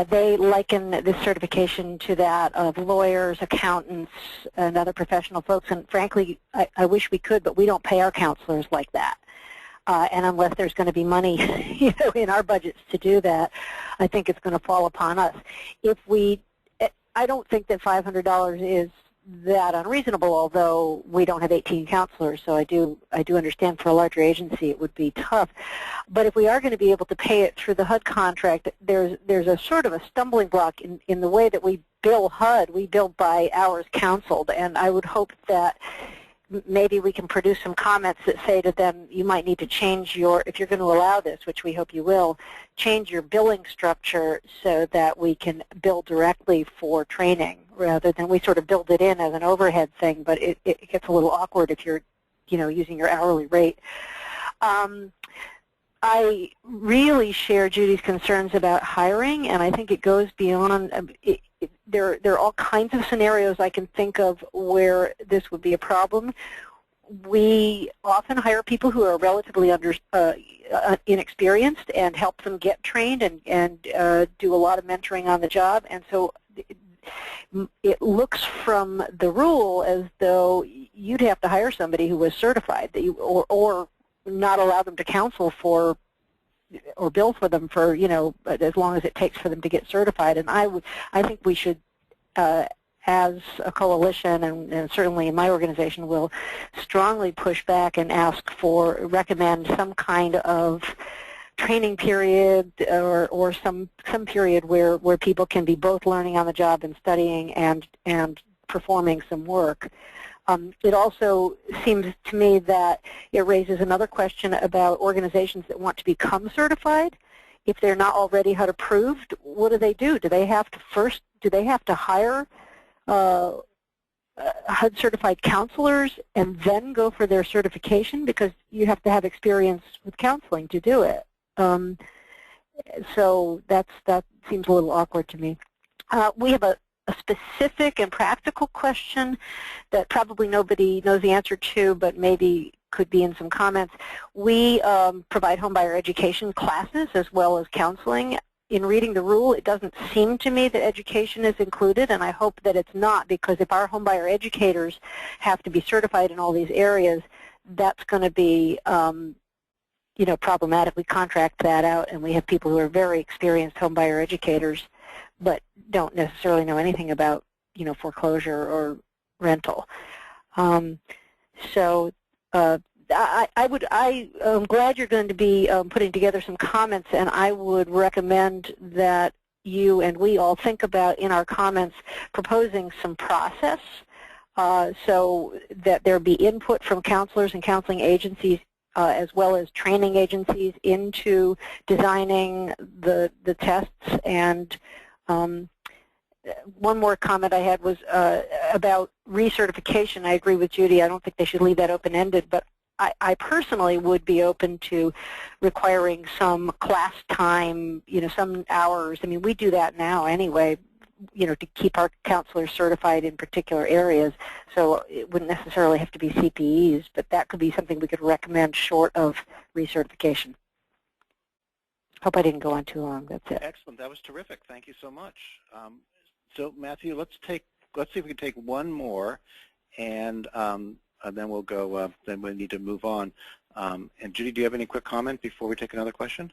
They liken this certification to that of lawyers, accountants, and other professional folks, and frankly, I wish we could, but we don't pay our counselors like that. And unless there's going to be money, you know, in our budgets to do that, I think it's going to fall upon us. I don't think that $500 is that unreasonable, although we don't have 18 counselors, so I do understand for a larger agency it would be tough. But if we are going to be able to pay it through the HUD contract, there's a sort of a stumbling block in the way that we bill HUD. We bill by hours counseled, and I would hope that maybe we can produce some comments that say to them, you might need to change if you're going to allow this, which we hope you will, change your billing structure so that we can bill directly for training rather than we sort of build it in as an overhead thing, but it gets a little awkward if you're, you know, using your hourly rate. I really share Judy's concerns about hiring, and I think it goes beyond there are all kinds of scenarios I can think of where this would be a problem. We often hire people who are relatively inexperienced and help them get trained and do a lot of mentoring on the job. And so it looks from the rule as though you'd have to hire somebody who was certified, that you, or not allow them to counsel for or bill for them for, you know, as long as it takes for them to get certified. And I think we should, as a coalition, and certainly in my organization, will strongly push back and recommend some kind of training period or some period where people can be both learning on the job and studying and performing some work. It also seems to me that it raises another question about organizations that want to become certified. If they're not already HUD approved, what do they do? Do they have to hire HUD certified counselors and then go for their certification? Because you have to have experience with counseling to do it. So that seems a little awkward to me. We have a specific and practical question that probably nobody knows the answer to, but maybe could be in some comments. We provide homebuyer education classes as well as counseling. In reading the rule, it doesn't seem to me that education is included, and I hope that it's not, because if our homebuyer educators have to be certified in all these areas, that's going to be you know, problematic. We contract that out, and we have people who are very experienced homebuyer educators but don't necessarily know anything about, you know, foreclosure or rental. So I'm glad you're going to be putting together some comments, and I would recommend that you and we all think about in our comments proposing some process so that there be input from counselors and counseling agencies as well as training agencies into designing the tests. And one more comment I had was about recertification. I agree with Judy. I don't think they should leave that open-ended, but I personally would be open to requiring some class time, you know, some hours. I mean, we do that now anyway, you know, to keep our counselors certified in particular areas. So it wouldn't necessarily have to be CPEs, but that could be something we could recommend short of recertification. Hope I didn't go on too long. That's it. Excellent. That was terrific. Thank you so much. So Matthew, let's see if we can take one more, and then we'll go. Then we need to move on. And Judy, do you have any quick comment before we take another question?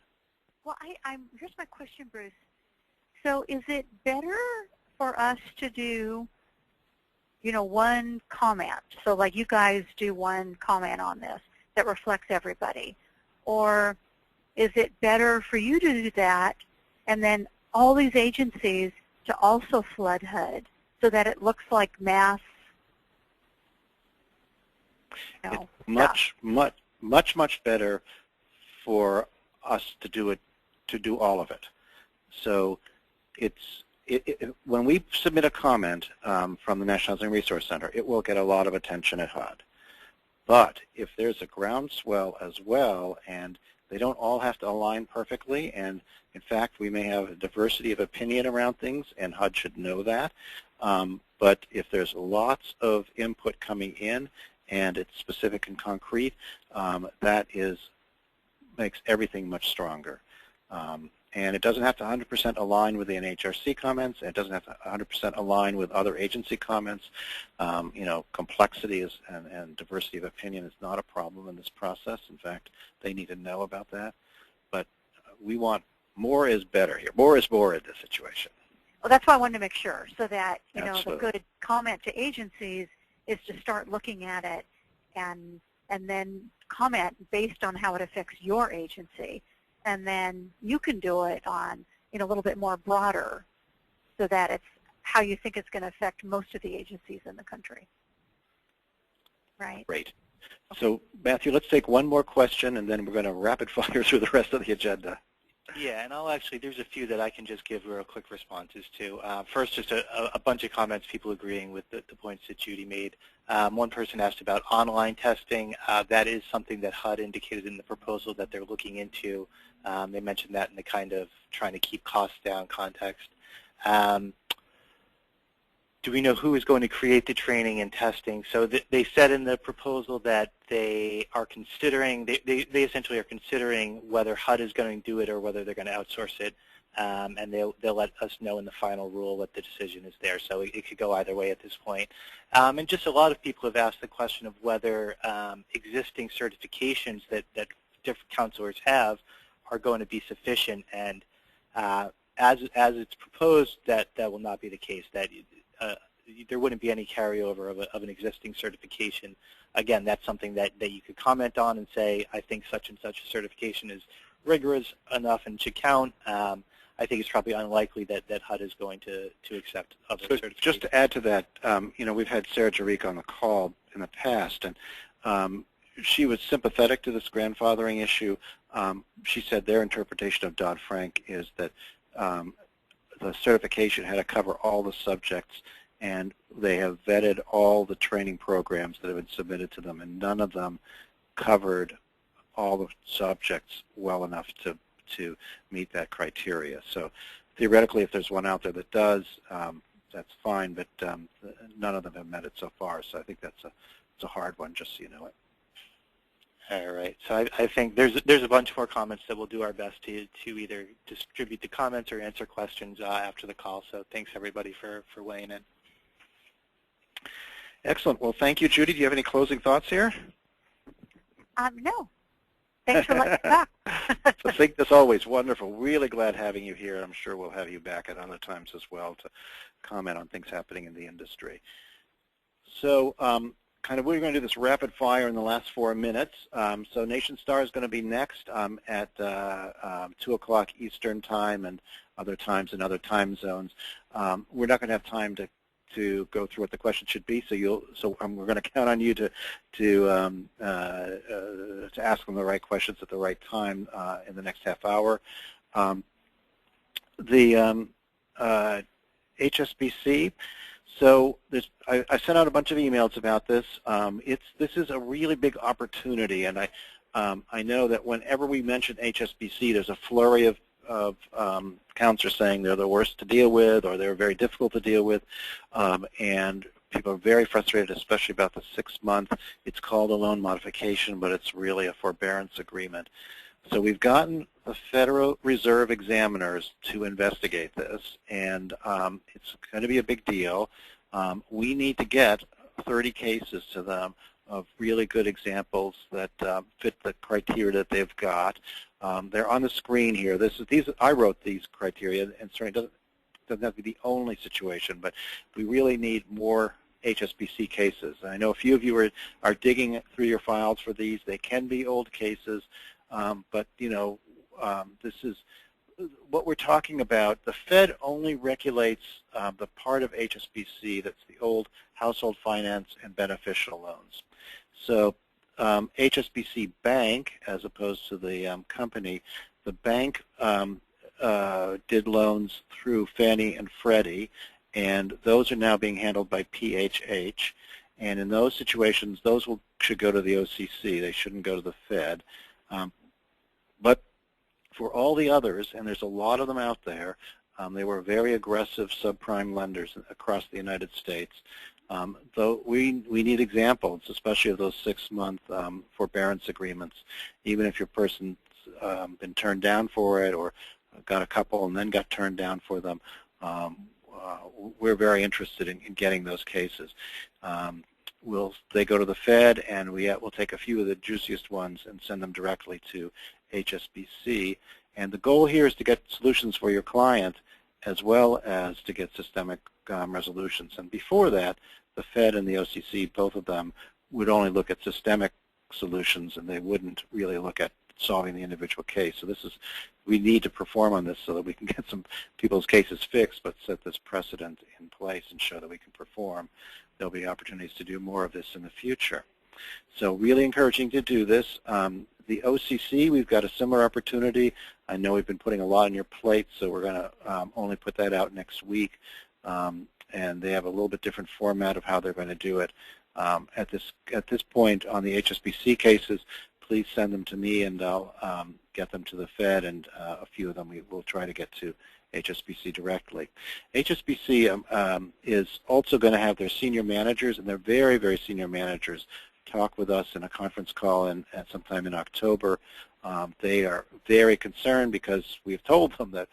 Well, here's my question, Bruce. So is it better for us to do, you know, one comment? So like you guys do one comment on this that reflects everybody, or is it better for you to do that and then all these agencies to also flood HUD so that it looks like mass? You know, much better for us to do it, to do all of it. So when we submit a comment from the National Housing Resource Center, it will get a lot of attention at HUD. But if there's a groundswell as well, and they don't all have to align perfectly, and in fact, we may have a diversity of opinion around things, and HUD should know that. But if there's lots of input coming in, and it's specific and concrete, that makes everything much stronger. And it doesn't have to 100% align with the NHRC comments, and it doesn't have to 100% align with other agency comments. You know, complexity and diversity of opinion is not a problem in this process. In fact, they need to know about that. But we want more is better here. More is more in this situation. Well, that's why I wanted to make sure, so that, you know, Absolutely. the good comment to agencies is to start looking at it and then comment based on how it affects your agency. And then you can do it on, you know, a little bit more broader, so that it's how you think it's going to affect most of the agencies in the country. Right? Great. So, Matthew, let's take one more question, and then we're going to rapid fire through the rest of the agenda. Yeah, and there's a few that I can just give real quick responses to. First, just a bunch of comments, people agreeing with the points that Judy made. One person asked about online testing. That is something that HUD indicated in the proposal that they're looking into. They mentioned that in the kind of trying to keep costs down context. Do we know who is going to create the training and testing? So they said in the proposal that they are considering, they essentially are considering whether HUD is going to do it or whether they're going to outsource it. and they'll let us know in the final rule what the decision is there. So it could go either way at this point. And just a lot of people have asked the question of whether existing certifications that different counselors have are going to be sufficient. And as it's proposed, that will not be the case. That there wouldn't be any carryover of an existing certification. Again, that's something that you could comment on and say, I think such and such a certification is rigorous enough and should count. I think it's probably unlikely that HUD is going to accept other certifications. Just to add to that, we've had Sarah Jarek on the call in the past, and she was sympathetic to this grandfathering issue. She said their interpretation of Dodd-Frank is that the certification had to cover all the subjects, and they have vetted all the training programs that have been submitted to them, and none of them covered all the subjects well enough to meet that criteria. So theoretically, if there's one out there that does, that's fine, but none of them have met it so far. So I think it's a hard one, just so you know it. All right. So I think there's a bunch more comments that we'll do our best to either distribute the comments or answer questions after the call. So thanks everybody for weighing in. Excellent. Well, thank you, Judy. Do you have any closing thoughts here? No. Thanks for letting me talk. So think as always, wonderful. Really glad having you here. I'm sure we'll have you back at other times as well to comment on things happening in the industry. So we're going to do this rapid fire in the last 4 minutes. So NationStar is going to be next at 2 o'clock Eastern time and other times in other time zones. We're not going to have time to go through what the question should be, so we're going to count on you to ask them the right questions at the right time in the next half hour. The HSBC. So I sent out a bunch of emails about this. This is a really big opportunity, and I know that whenever we mention HSBC, there's a flurry of counselors saying they're the worst to deal with or they're very difficult to deal with, and people are very frustrated, especially about the 6-month. It's called a loan modification, but it's really a forbearance agreement. So we've gotten the Federal Reserve examiners to investigate this, and it's going to be a big deal. We need to get 30 cases to them of really good examples that fit the criteria that they've got. They're on the screen here. I wrote these criteria, and certainly doesn't have to be the only situation, but we really need more HSBC cases. And I know a few of you are digging through your files for these. They can be old cases, but this is what we're talking about. The Fed only regulates the part of HSBC that's the old household finance and beneficial loans. So HSBC Bank, as opposed to the company, the bank did loans through Fannie and Freddie, and those are now being handled by PHH. And in those situations, those should go to the OCC. They shouldn't go to the Fed. But for all the others, and there's a lot of them out there, they were very aggressive subprime lenders across the United States. Though we need examples, especially of those 6-month forbearance agreements, even if your person's been turned down for it or got a couple and then got turned down for them. We're very interested in getting those cases. They go to the Fed, and we'll take a few of the juiciest ones and send them directly to HSBC. And the goal here is to get solutions for your client as well as to get systemic resolutions. And before that, the Fed and the OCC, both of them, would only look at systemic solutions, and they wouldn't really look at solving the individual case. So we need to perform on this so that we can get some people's cases fixed, but set this precedent in place and show that we can perform. There'll be opportunities to do more of this in the future. So really encouraging to do this. The OCC, we've got a similar opportunity. I know we've been putting a lot on your plate, so we're going to only put that out next week. And they have a little bit different format of how they're going to do it. At this point on the HSBC cases, please send them to me, and I'll get them to the Fed, and a few of them we will try to get to HSBC directly. HSBC is also going to have their senior managers, and they're very, very senior managers, talk with us in a conference call sometime in October. They are very concerned because we've told them that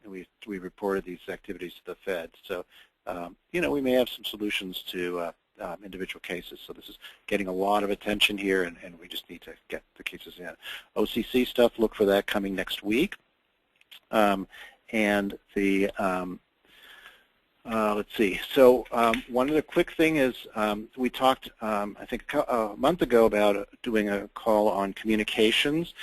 we reported these activities to the Fed. So, we may have some solutions to individual cases. So this is getting a lot of attention here, and we just need to get the cases in. OCC stuff, look for that coming next week. And the let's see. So one other quick thing is we talked, I think, a month ago about doing a call on communications,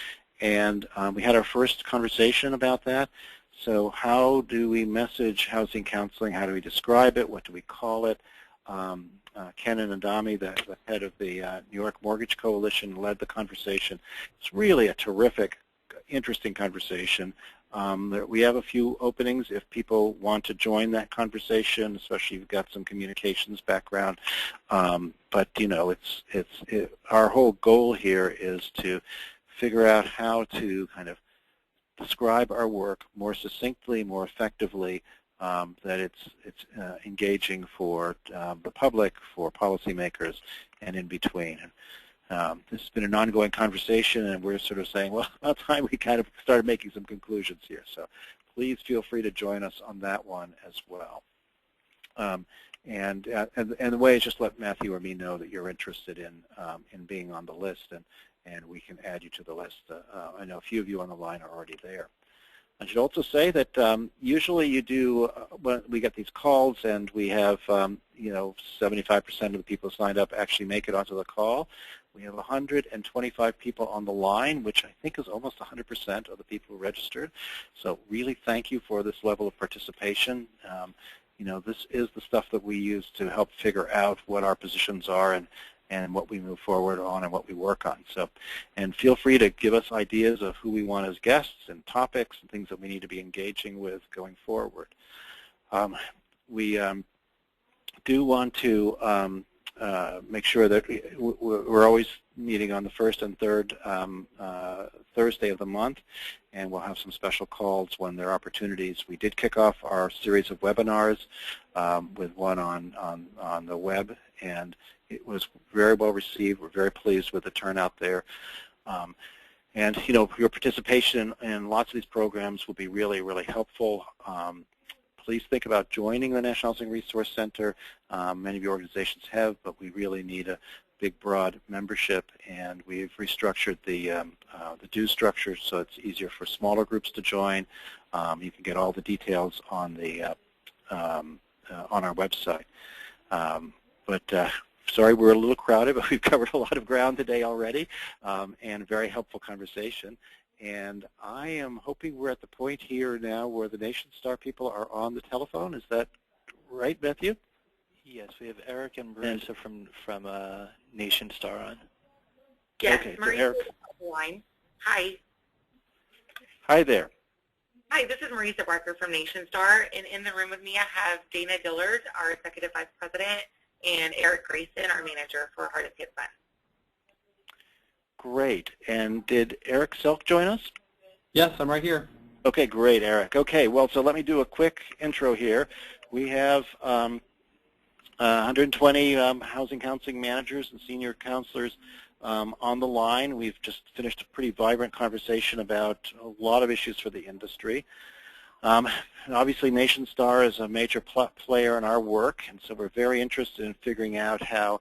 and we had our first conversation about that. So how do we message housing counseling? How do we describe it? What do we call it? Ken Adami, the head of the New York Mortgage Coalition, led the conversation. It's really a terrific, interesting conversation. We have a few openings if people want to join that conversation, especially if you've got some communications background. But our whole goal here is to figure out how to kind of describe our work more succinctly, more effectively, that it's engaging for the public, for policymakers, and in between. This has been an ongoing conversation, and we're sort of saying, well, about time we kind of started making some conclusions here. So please feel free to join us on that one as well. And the way is just let Matthew or me know that you're interested in being on the list, and we can add you to the list. I know a few of you on the line are already there. I should also say that usually you do, when we get these calls and we have, 75% of the people signed up actually make it onto the call. We have 125 people on the line, which I think is almost 100% of the people who registered. So really thank you for this level of participation. This is the stuff that we use to help figure out what our positions are and what we move forward on and what we work on. So, and feel free to give us ideas of who we want as guests and topics and things that we need to be engaging with going forward. We do want to make sure that we're always meeting on the first and third Thursday of the month, and we'll have some special calls when there are opportunities. We did kick off our series of webinars with one on the web, and it was very well received. We're very pleased with the turnout there. And your participation in lots of these programs will be really, really helpful. Please think about joining the National Housing Resource Center. Many of your organizations have, but we really need a big, broad membership, and we've restructured the due structure so it's easier for smaller groups to join. You can get all the details on the on our website. Sorry, we're a little crowded, but we've covered a lot of ground today already, and a very helpful conversation. And I am hoping we're at the point here now where the NationStar people are on the telephone. Is that right, Matthew? Yes, we have Eric and Marissa from NationStar on. Yes, okay, Marissa so Eric. is on the line. Hi. Hi there. Hi, this is Marissa Barker from NationStar, and in the room with me I have Dana Dillard, our Executive Vice President, and Eric Grayson, our Manager for Hardest Hit Fund. Great. And did Eric Selk join us? Yes, I'm right here. Okay, great, Eric. Okay, well, so let me do a quick intro here. We have 120 housing counseling managers and senior counselors on the line. We've just finished a pretty vibrant conversation about a lot of issues for the industry. And obviously, NationStar is a major player in our work, and so we're very interested in figuring out how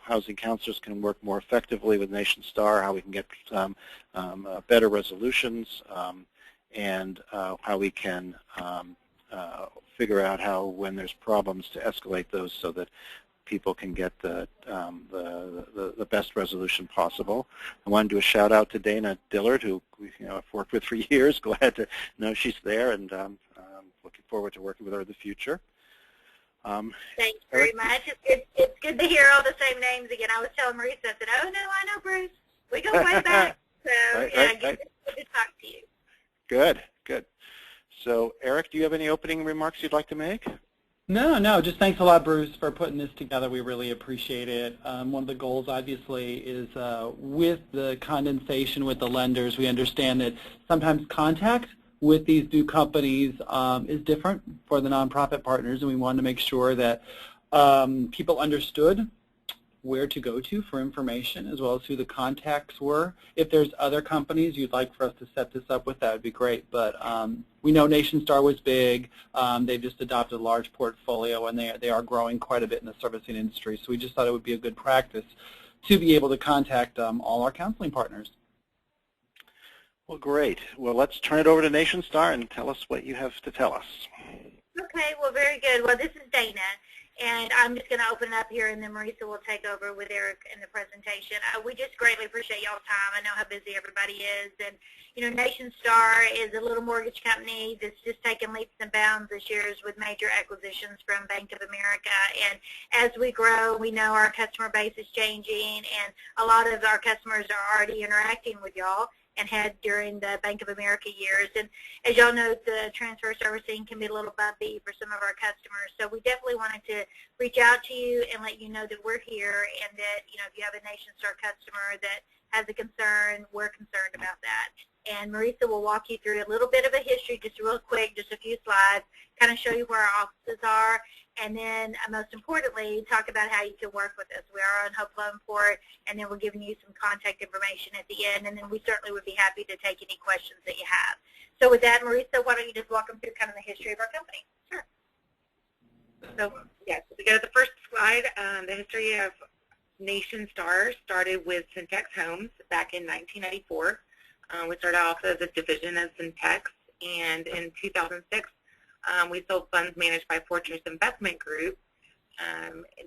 housing counselors can work more effectively with NationStar, how we can get better resolutions, and how we can figure out how, when there's problems, to escalate those so that people can get the best resolution possible. I want to do a shout out to Dana Dillard, who I've worked with for years. Glad to know she's there, and looking forward to working with her in the future. Thanks very much. It's good to hear all the same names again. I was telling Marissa, I said, oh no, I know Bruce. We go way back. So right. Good to talk to you. Good. So Eric, do you have any opening remarks you'd like to make? No, just thanks a lot, Bruce, for putting this together. We really appreciate it. One of the goals, obviously, is with the condensation with the lenders, we understand that sometimes contact with these new companies is different for the nonprofit partners, and we wanted to make sure that people understood where to go to for information, as well as who the contacts were. If there's other companies you'd like for us to set this up with, that would be great. But we know NationStar was big. They've just adopted a large portfolio, and they are growing quite a bit in the servicing industry. So we just thought it would be a good practice to be able to contact all our counseling partners. Well, great. Well, let's turn it over to NationStar and tell us what you have to tell us. Okay, well, very good. Well, this is Dana, and I'm just going to open it up here, and then Marisa will take over with Eric in the presentation. We just greatly appreciate y'all's time. I know how busy everybody is, and, you know, NationStar is a little mortgage company that's just taken leaps and bounds this year with major acquisitions from Bank of America, and as we grow, we know our customer base is changing, and a lot of our customers are already interacting with y'all and had during the Bank of America years. And as y'all know, the transfer servicing can be a little bumpy for some of our customers. So we definitely wanted to reach out to you and let you know that we're here, and that, you know, if you have a NationStar customer that has a concern, we're concerned about that. And Marisa will walk you through a little bit of a history, just real quick, just a few slides, kind of show you where our offices are, and then most importantly, talk about how you can work with us. We are on Hope Loanport, and then we're giving you some contact information at the end, and then we certainly would be happy to take any questions that you have. So with that, Marisa, why don't you just walk them through kind of the history of our company? Sure. So, yes, to go to the first slide, the history of NationStar started with Syntex Homes back in 1994. We started off as a division of Syntex, and in 2006, we sold funds managed by Fortress Investment Group.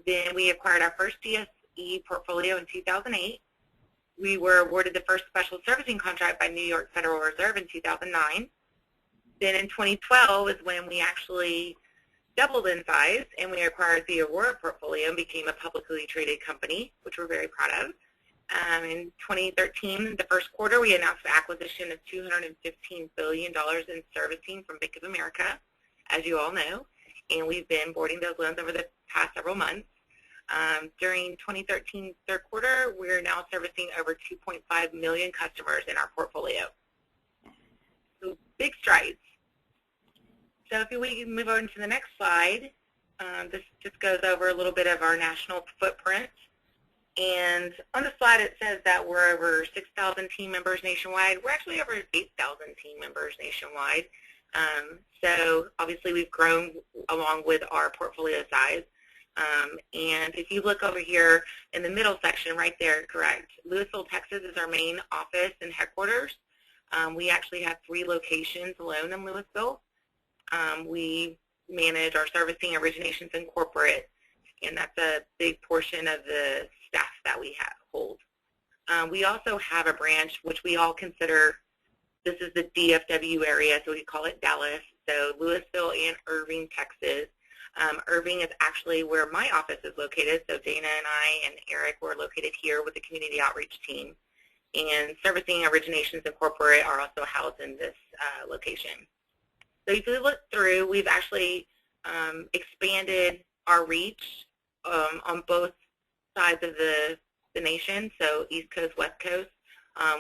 Then we acquired our first GSE portfolio in 2008. We were awarded the first special servicing contract by New York Federal Reserve in 2009. Then in 2012 is when we actually doubled in size, and we acquired the Aurora portfolio and became a publicly traded company, which we're very proud of. In 2013, the first quarter, we announced the acquisition of $215 billion in servicing from Bank of America, as you all know, and we've been boarding those loans over the past several months. During 2013 third quarter, we're now servicing over 2.5 million customers in our portfolio. So big strides. So if we move on to the next slide, this just goes over a little bit of our national footprint. And on the slide it says that we're over 6,000 team members nationwide. We're actually over 8,000 team members nationwide. So obviously we've grown along with our portfolio size. And if you look over here in the middle section right there, correct, Lewisville, Texas is our main office and headquarters. We actually have 3 locations alone in Lewisville. We manage our servicing, originations, and corporate, and that's a big portion of the staff that we hold. We also have a branch which we all consider, this is the DFW area, so we call it Dallas, so Lewisville and Irving, Texas. Irving is actually where my office is located, so Dana and I and Eric were located here with the community outreach team. And servicing, originations, and corporate are also housed in this location. So if you look through, we've actually expanded our reach on both sides of the nation, so East Coast, West Coast.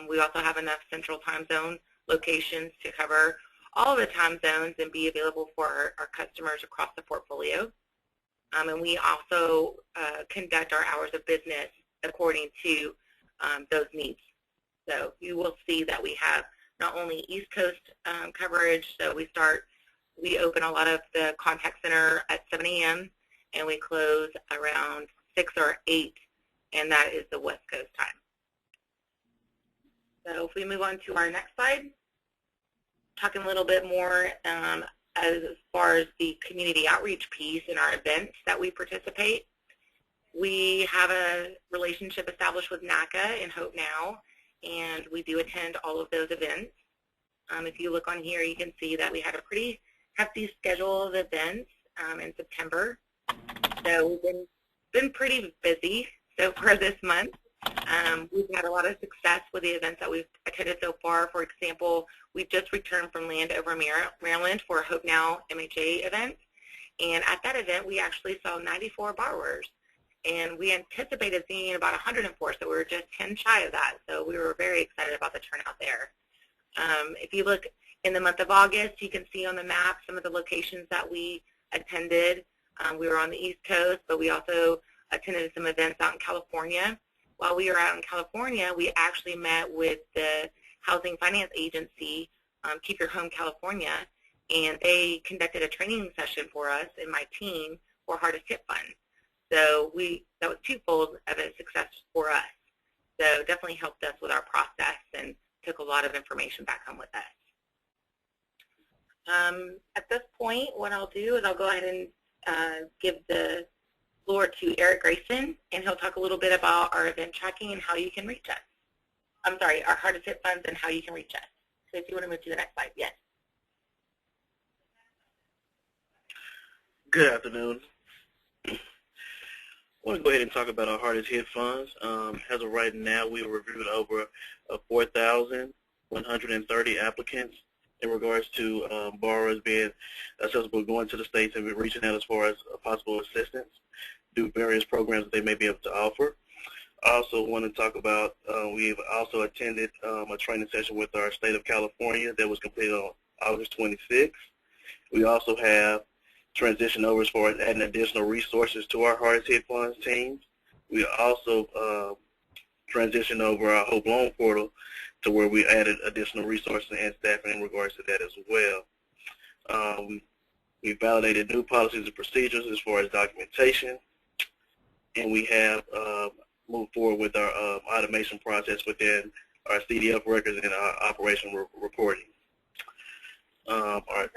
We also have enough Central Time Zone locations to cover all the time zones and be available for our customers across the portfolio. And we also conduct our hours of business according to those needs. So you will see that we have not only East Coast coverage, so we open a lot of the contact center at 7 a.m. and we close around 6 or 8, and that is the West Coast time. So if we move on to our next slide, talking a little bit more as far as the community outreach piece in our events that we participate. We have a relationship established with NACA and Hope Now, and we do attend all of those events. If you look on here, you can see that we had a pretty hefty schedule of events in September. So we've been pretty busy so far this month. We've had a lot of success with the events that we've attended so far. For example, we've just returned from Landover, Maryland for a Hope Now MHA event. And at that event, we actually saw 94 borrowers. And we anticipated seeing about 104, so we were just 10 shy of that. So we were very excited about the turnout there. If you look in the month of August, you can see on the map some of the locations that we attended. We were on the East Coast, but we also attended some events out in California. While we were out in California, we actually met with the Housing Finance Agency, Keep Your Home California, and they conducted a training session for us and my team for Hardest Hit Funds. So that was twofold of a success for us. So definitely helped us with our process and took a lot of information back home with us. At this point, what I'll do is I'll go ahead and give the floor to Eric Grayson, and he'll talk a little bit about our event tracking and how you can reach us. I'm sorry, our Hardest Hit Funds and how you can reach us. So if you want to move to the next slide, yes. Good afternoon. I want to go ahead and talk about our Hardest Hit Funds. As of right now, we reviewed over 4,130 applicants in regards to borrowers being accessible, going to the states and reaching out as far as possible assistance through various programs that they may be able to offer. I also want to talk about, we've also attended a training session with our state of California that was completed on August 26th. We also have transitioned over as far as adding additional resources to our Hardest Hit Funds teams. We also transitioned over our Hope Loan Portal to where we added additional resources and staffing in regards to that as well. We validated new policies and procedures as far as documentation, and we have moved forward with our automation process within our CDF records and our operational reporting. All right.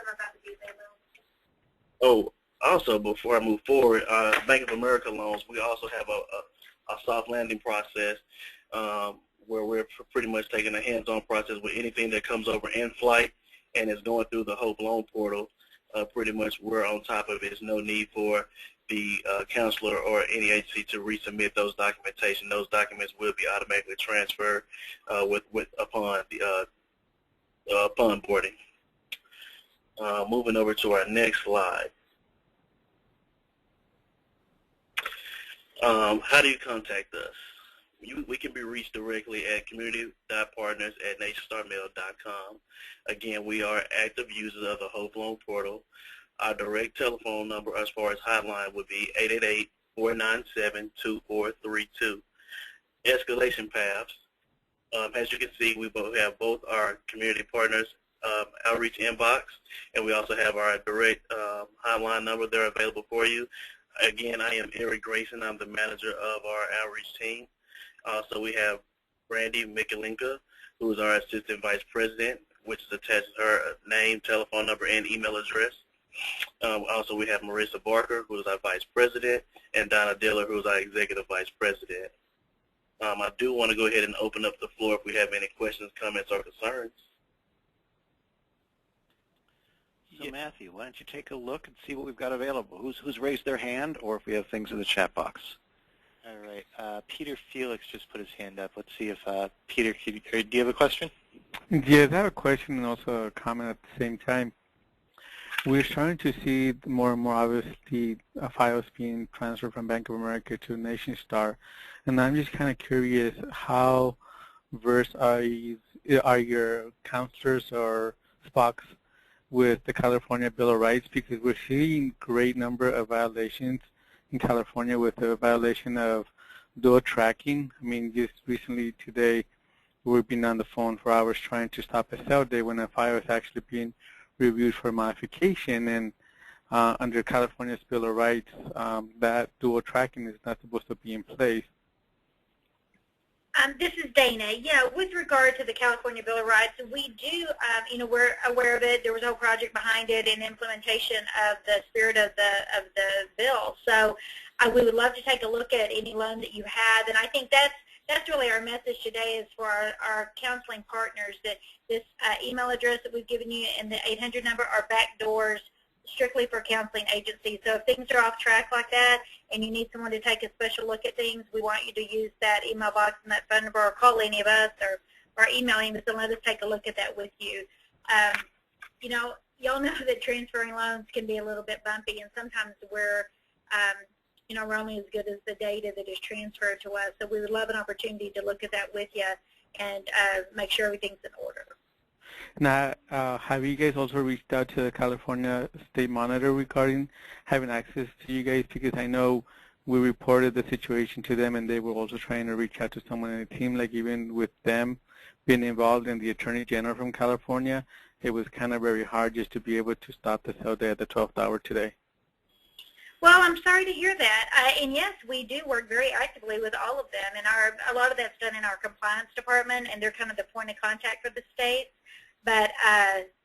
Oh, also, before I move forward, Bank of America loans, we also have a soft landing process where we're pretty much taking a hands-on process with anything that comes over in flight and is going through the Hope Loan Portal. Pretty much we're on top of it. There's no need for the counselor or any agency to resubmit those documentation. Those documents will be automatically transferred upon boarding. Moving over to our next slide. How do you contact us? We can be reached directly at community.partners@nationstarmail.com. Again, we are active users of the Hope Loan Portal. Our direct telephone number as far as hotline would be 888-497-2432. Escalation paths. As you can see, we have both our community partners outreach inbox, and we also have our direct hotline number there available for you. Again, I am Eric Grayson. I'm the manager of our outreach team. So we have Brandy Mikulinka, who is our assistant vice president, which is attached to her name, telephone number, and email address. Also, we have Marissa Barker, who is our vice president, and Donna Diller, who is our executive vice president. I do want to go ahead and open up the floor if we have any questions, comments, or concerns. So Matthew, why don't you take a look and see what we've got available? Who's raised their hand, or if we have things in the chat box? All right. Peter Felix just put his hand up. Let's see if Peter, do you have a question? Yes, I have a question and also a comment at the same time. We're starting to see more and more, obviously, files being transferred from Bank of America to NationStar, and I'm just kind of curious, how versed are your counselors or SPOCs with the California Bill of Rights? Because we're seeing great number of violations in California with the violation of dual tracking. I mean, just recently today, we've been on the phone for hours trying to stop a sale day when a file is actually being reviewed for modification, and under California's Bill of Rights, that dual tracking is not supposed to be in place. This is Dana. Yeah, with regard to the California Bill of Rights, we do, we're aware of it. There was a whole project behind it in implementation of the spirit of the bill. So we would love to take a look at any loan that you have, and I think that's really our message today, is for our counseling partners, that this email address that we've given you and the 800 number are back doors strictly for counseling agencies. So if things are off track like that and you need someone to take a special look at things, we want you to use that email box and that phone number, or call any of us, or email us and let us take a look at that with you. Y'all know that transferring loans can be a little bit bumpy, and sometimes we're only as good as the data that is transferred to us. So we would love an opportunity to look at that with you and make sure everything's in order. Now, have you guys also reached out to the California State Monitor regarding having access to you guys? Because I know we reported the situation to them, and they were also trying to reach out to someone, and it seemed like even with them being involved in the Attorney General from California, it was kind of very hard just to be able to stop the sale day at the 12th hour today. Well, I'm sorry to hear that. And yes, we do work very actively with all of them, and a lot of that's done in our compliance department, and they're kind of the point of contact for the states. But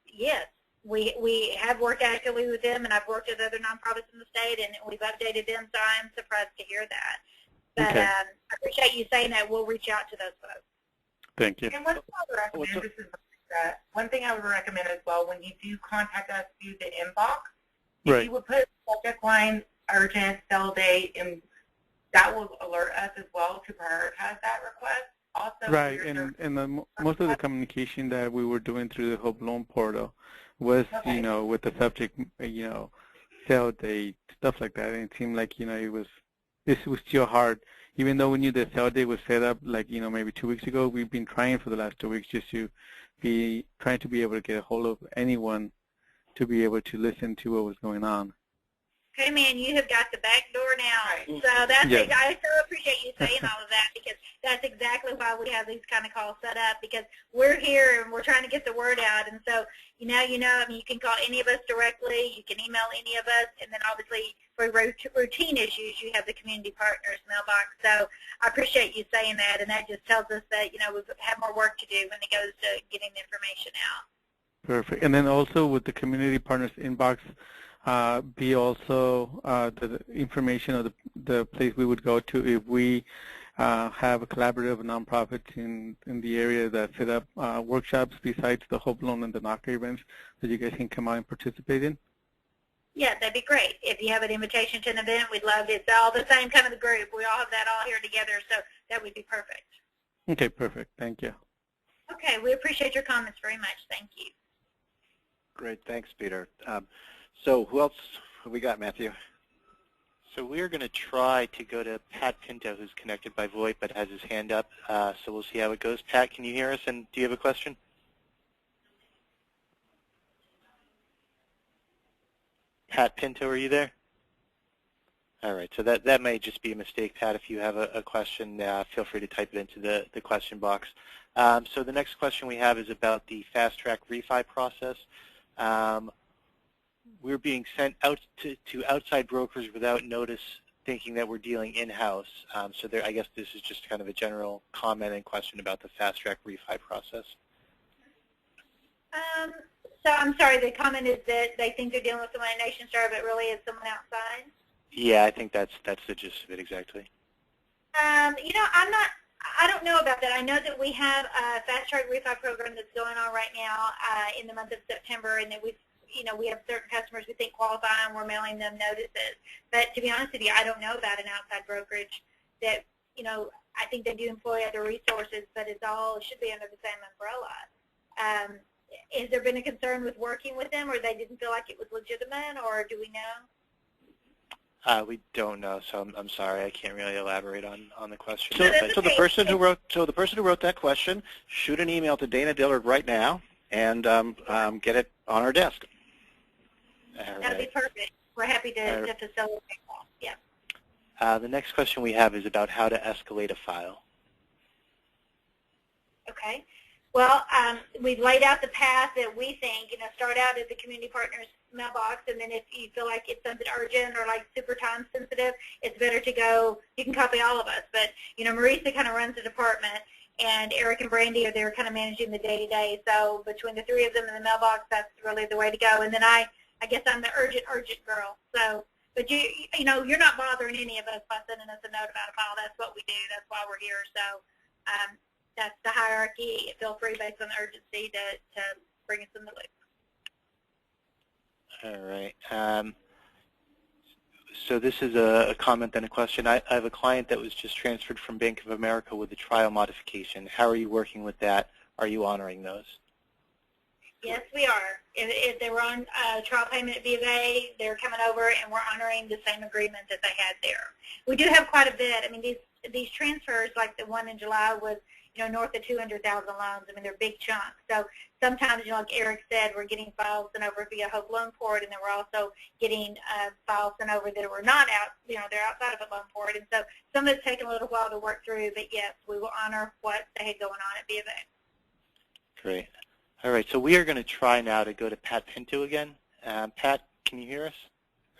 yes, we have worked actively with them, and I've worked with other nonprofits in the state, and we've updated them, so I'm surprised to hear that. But Okay. I appreciate you saying that. We'll reach out to those folks. Thank you. And one thing I would recommend, one thing I would recommend as well, when you do contact us through the inbox, if Right. you would put subject line urgent sell date, and that will alert us as well to prioritize that request. Also, Right, and most of the communication that we were doing through the Hope Loan portal was, Okay. you know, with the subject, you know, sale date, stuff like that. And it seemed like, you know, this was still hard. Even though we knew the sale date was set up, like, you know, maybe 2 weeks ago, we've been trying for the last 2 weeks just to trying to be able to get a hold of anyone to be able to listen to what was going on. Okay, man, you have got the back door now. Right. So that's Yes. I so appreciate you saying all of that, because that's exactly why we have these kind of calls set up, because we're here and we're trying to get the word out. And so you know, I mean, you can call any of us directly, you can email any of us, and then obviously for routine issues, you have the community partners mailbox. So I appreciate you saying that, and that just tells us that, you know, we have more work to do when it goes to getting the information out. Perfect. And then also with the community partners inbox, be also the information of the place we would go to if we have a collaborative nonprofits in the area that set up workshops besides the Hope Loan and the NACA events that you guys can come out and participate in. Yeah, that'd be great. If you have an invitation to an event, we'd love it. It's all the same kind of the group. We all have that all here together, so that would be perfect. Okay, perfect. Thank you. Okay, we appreciate your comments very much. Thank you. Great. Thanks, Peter. So who else have we got, Matthew? So we're going to try to go to Pat Pinto, who's connected by VoIP but has his hand up. So we'll see how it goes. Pat, can you hear us, and do you have a question? Pat Pinto, are you there? All right, so that may just be a mistake, Pat. If you have a question, feel free to type it into the question box. So the next question we have is about the fast-track refi process. We're being sent out to outside brokers without notice, thinking that we're dealing in-house. So I guess this is just kind of a general comment and question about the fast-track refi process. So I'm sorry, the comment is that they think they're dealing with someone at NationStar, but really it's someone outside? Yeah, I think that's the gist of it exactly. You know, I don't know about that. I know that we have a fast-track refi program that's going on right now in the month of September, and that we have certain customers we think qualify, and we're mailing them notices. But to be honest with you, I don't know about an outside brokerage that, you know, I think they do employ other resources, but it should be under the same umbrella. Has there been a concern with working with them, or they didn't feel like it was legitimate, or do we know? We don't know, so I'm sorry, I can't really elaborate on the question. So the person who wrote that question, shoot an email to Dana Dillard right now and get it on our desk. That'd be perfect. We're happy to facilitate that. Yeah. The next question we have is about how to escalate a file. Okay. Well, we've laid out the path that we think, you know, start out at the community partners mailbox, and then if you feel like it's something urgent or like super time sensitive, it's better to go, you can copy all of us, but, you know, Marisa kind of runs the department, and Eric and Brandy are there kind of managing the day-to-day, so between the three of them in the mailbox, that's really the way to go. And then I guess I'm the urgent girl, so, but you know, you're not bothering any of us by sending us a note about a file. That's what we do. That's why we're here. So that's the hierarchy. Feel free, based on the urgency, to bring us in the loop. All right. So this is a comment and a question. I have a client that was just transferred from Bank of America with a trial modification. How are you working with that? Are you honoring those? Yes, we are. If they were on trial payment at B of A, they're coming over, and we're honoring the same agreement that they had there. We do have quite a bit. I mean, these transfers, like the one in July, was north of 200,000 loans. I mean, they're big chunks. So sometimes, like Eric said, we're getting files sent over via Hope Loan Port, and then we're also getting files sent over that were not out, they're outside of a loan port. And so some of it's taken a little while to work through, but yes, we will honor what they had going on at B of A. Great. All right, so we are going to try now to go to Pat Pinto again. Pat, can you hear us?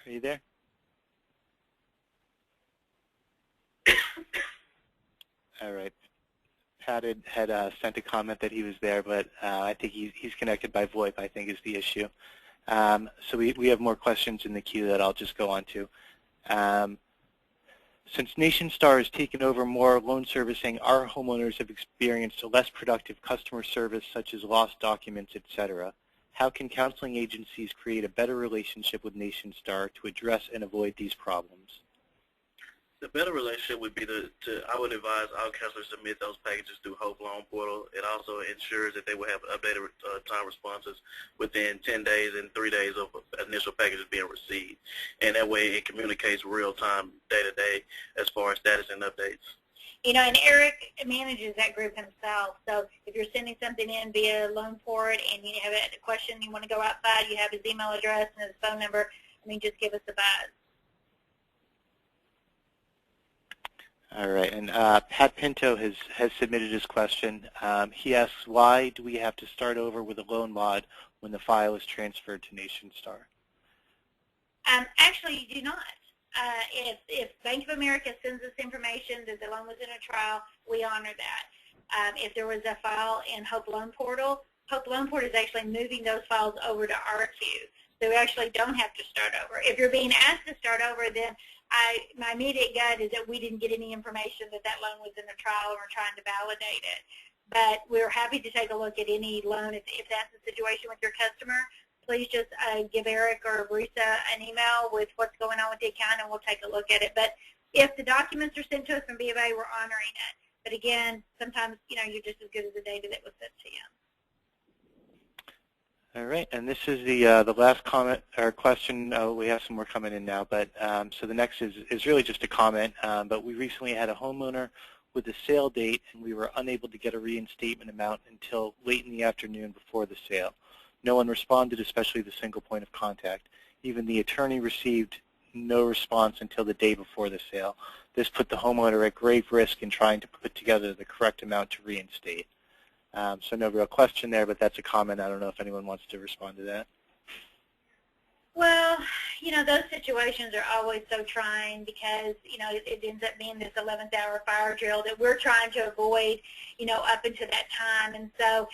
Are you there? All right. Pat had sent a comment that he was there, but I think he's connected by VoIP, I think, is the issue. So we have more questions in the queue that I'll just go on to. Since NationStar has taken over more loan servicing, our homeowners have experienced a less productive customer service, such as lost documents, etc. How can counseling agencies create a better relationship with NationStar to address and avoid these problems? The better relationship would be I would advise all counselors submit those packages through Hope Loan Portal. It also ensures that they will have updated time responses within 10 days and 3 days of initial packages being received. And that way it communicates real time, day to day, as far as status and updates. And Eric manages that group himself. So if you're sending something in via Loan Port and you have a question, you want to go outside, you have his email address and his phone number, just give us a buzz. All right, and Pat Pinto has submitted his question. He asks, why do we have to start over with a loan mod when the file is transferred to NationStar? Actually, you do not. If Bank of America sends us information that the loan was in a trial, we honor that. If there was a file in Hope Loan Portal, Hope Loan Portal is actually moving those files over to our queue. So we actually don't have to start over. If you're being asked to start over, then my immediate gut is that we didn't get any information that that loan was in a trial and we're trying to validate it. But we're happy to take a look at any loan. If that's the situation with your customer, please just give Eric or Marisa an email with what's going on with the account and we'll take a look at it. But if the documents are sent to us from B of A, we're honoring it. But again, sometimes, you're just as good as the data that was sent to you. All right, and this is the last comment or question. We have some more coming in now, but so the next is really just a comment. But we recently had a homeowner with a sale date, and we were unable to get a reinstatement amount until late in the afternoon before the sale. No one responded, especially the single point of contact. Even the attorney received no response until the day before the sale. This put the homeowner at grave risk in trying to put together the correct amount to reinstate. So no real question there, but that's a comment. I don't know if anyone wants to respond to that. Well, those situations are always so trying because, it ends up being this 11th hour fire drill that we're trying to avoid, up until that time. And so,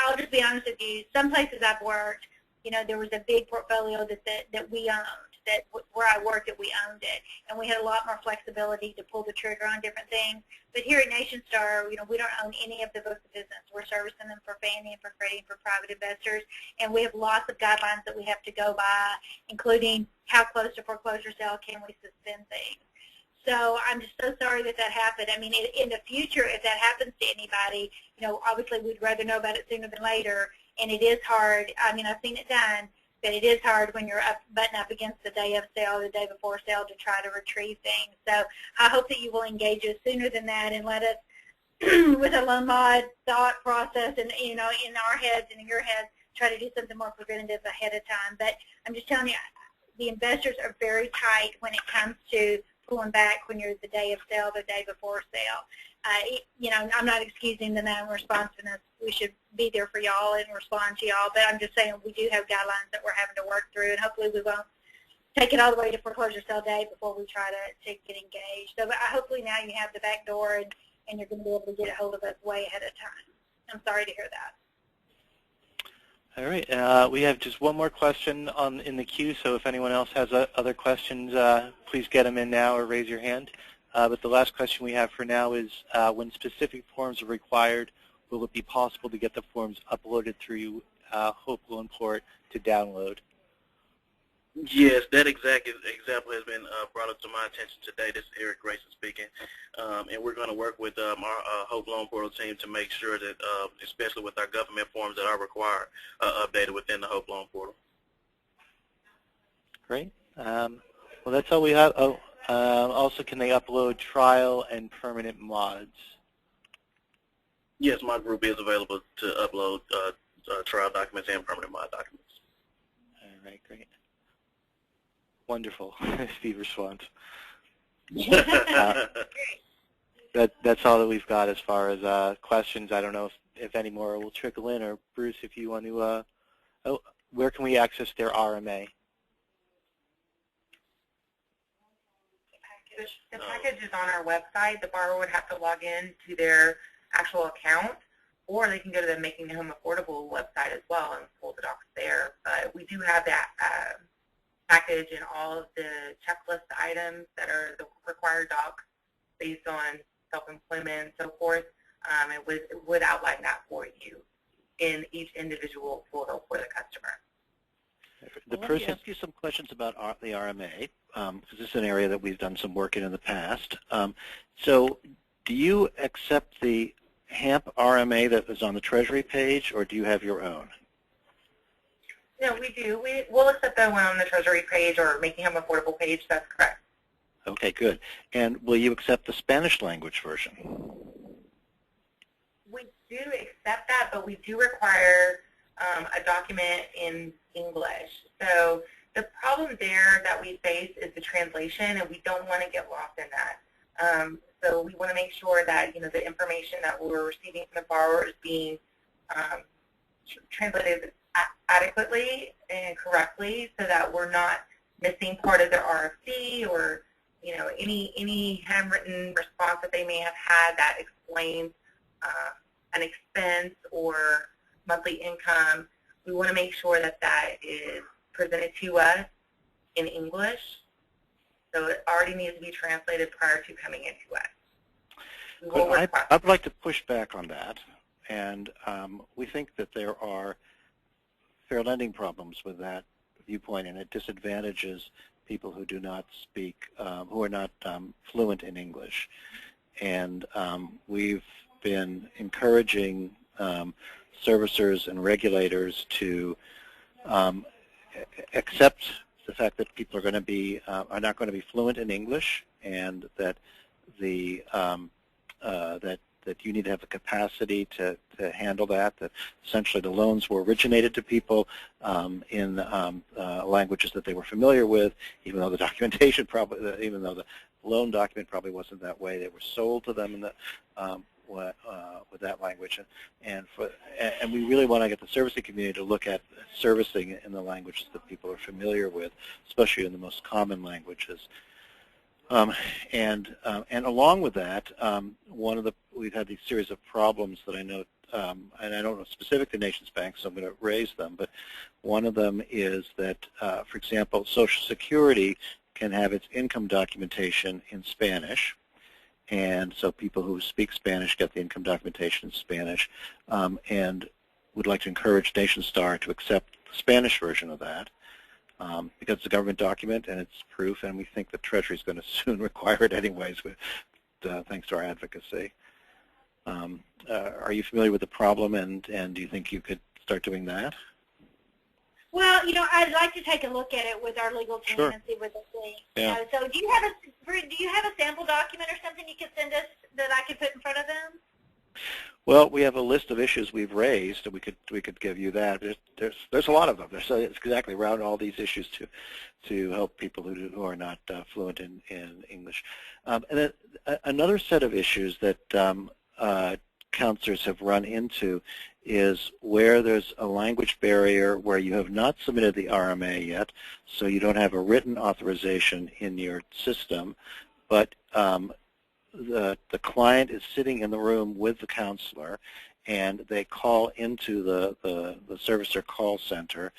I'll just be honest with you. Some places I've worked, there was a big portfolio that we owned. That where I worked, that we owned it, and we had a lot more flexibility to pull the trigger on different things. But here at NationStar, we don't own any of the books of business. We're servicing them for Fannie and for Freddie and for private investors, and we have lots of guidelines that we have to go by, including how close to foreclosure sale can we suspend things. So I'm just so sorry that happened. In the future, if that happens to anybody, obviously we'd rather know about it sooner than later, and it is hard. I've seen it done. But it is hard when you're butting up against the day of sale or the day before sale to try to retrieve things. So I hope that you will engage us sooner than that and let us, with a loan mod thought process and, in our heads and in your heads, try to do something more preventative ahead of time. But I'm just telling you, the investors are very tight when it comes to pulling back when you're the day of sale, the day before sale. I'm not excusing the non-responsiveness. We should be there for y'all and respond to y'all, but I'm just saying we do have guidelines that we're having to work through, and hopefully we won't take it all the way to foreclosure sale day before we try to get engaged. So hopefully now you have the back door and you're going to be able to get a hold of us way ahead of time. I'm sorry to hear that. All right, we have just one more question in the queue, so if anyone else has other questions, please get them in now or raise your hand. But the last question we have for now is, when specific forms are required, will it be possible to get the forms uploaded through Hope Loan Port to download? Yes, that exact example has been brought up to my attention today. This is Eric Grayson speaking, and we're going to work with our Hope Loan Portal team to make sure that, especially with our government forms that are required, updated within the Hope Loan Portal. Great. Well, that's all we have. Also, can they upload trial and permanent mods? Yes, my group is available to upload trial documents and permanent mod documents. All right, great. Wonderful, Steve response. That's all that we've got as far as questions. I don't know if any more will trickle in, or Bruce, if you want to, where can we access their RMA? The package is on our website. The borrower would have to log in to their actual account, or they can go to the Making Home Affordable website as well and pull the docs there. But we do have that package and all of the checklist items that are the required docs based on self-employment and so forth. It would outline that for you in each individual portal for the customer. Let me ask you some questions about the RMA, because this is an area that we've done some work in the past. So do you accept the HAMP RMA that is on the Treasury page, or do you have your own? No, we do. We'll accept the one on the Treasury page or Making Home Affordable page. That's correct. Okay, good. And will you accept the Spanish language version? We do accept that, but we do require a document in English. So the problem there that we face is the translation, and we don't want to get lost in that. So we want to make sure that the information that we're receiving from the borrower is being translated adequately and correctly, so that we're not missing part of their RFC or any handwritten response that they may have had that explains an expense or monthly income. We want to make sure that that is presented to us in English. So it already needs to be translated prior to coming into us. I'd like to push back on that, and we think that there are fair lending problems with that viewpoint, and it disadvantages people who do not speak, who are not fluent in English. And we've been encouraging servicers and regulators to accept the fact that people are going to be are not going to be fluent in English, and that that you need to have the capacity to handle that. That essentially the loans were originated to people in languages that they were familiar with, even though the documentation even though the loan document probably wasn't that way. They were sold to them in the with that language, and we really want to get the servicing community to look at servicing in the languages that people are familiar with, especially in the most common languages. And along with that, we've had these series of problems that I know, and I don't know specific to Nations Bank, so I'm going to raise them, but one of them is that, for example, Social Security can have its income documentation in Spanish, and so people who speak Spanish get the income documentation in Spanish, and would like to encourage NationStar to accept the Spanish version of that. Because it's a government document and it's proof, and we think the Treasury is going to soon require it anyways, thanks to our advocacy. Are you familiar with the problem, and do you think you could start doing that? Well, I'd like to take a look at it with our legal team and see what they think. Yeah. So do you have a sample document or something you could send us that I could put in front of them? Well, we have a list of issues we've raised, and we could give you that. There's a lot of them. So it's exactly around all these issues to help people who are not fluent in English. And then another set of issues that counselors have run into is where there's a language barrier where you have not submitted the RMA yet, so you don't have a written authorization in your system, but the client is sitting in the room with the counselor, and they call into the servicer call center.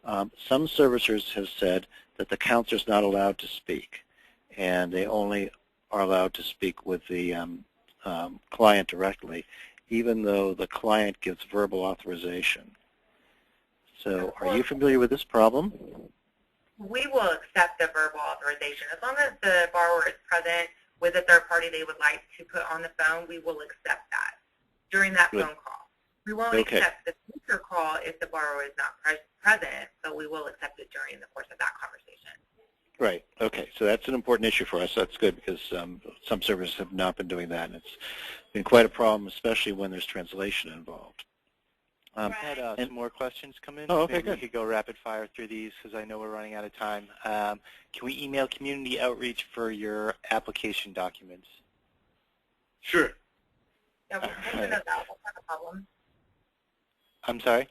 Some servicers have said that the counselor is not allowed to speak, and they only are allowed to speak with the client directly, even though the client gives verbal authorization. So are you familiar with this problem? We will accept the verbal authorization. As long as the borrower is present with a third party they would like to put on the phone, we will accept that during that phone call. We won't accept the future call if the borrower is not present, but we will accept it during the course of that conversation. Right. Okay. So that's an important issue for us. That's good, because some services have not been doing that, and it's been quite a problem, especially when there's translation involved. I had some more questions come in. Oh, okay, Maybe good. we could go rapid fire through these because I know we're running out of time. Can we email community outreach for your application documents? Sure. Yeah, we'll take it as that. That's not a problem. I'm sorry?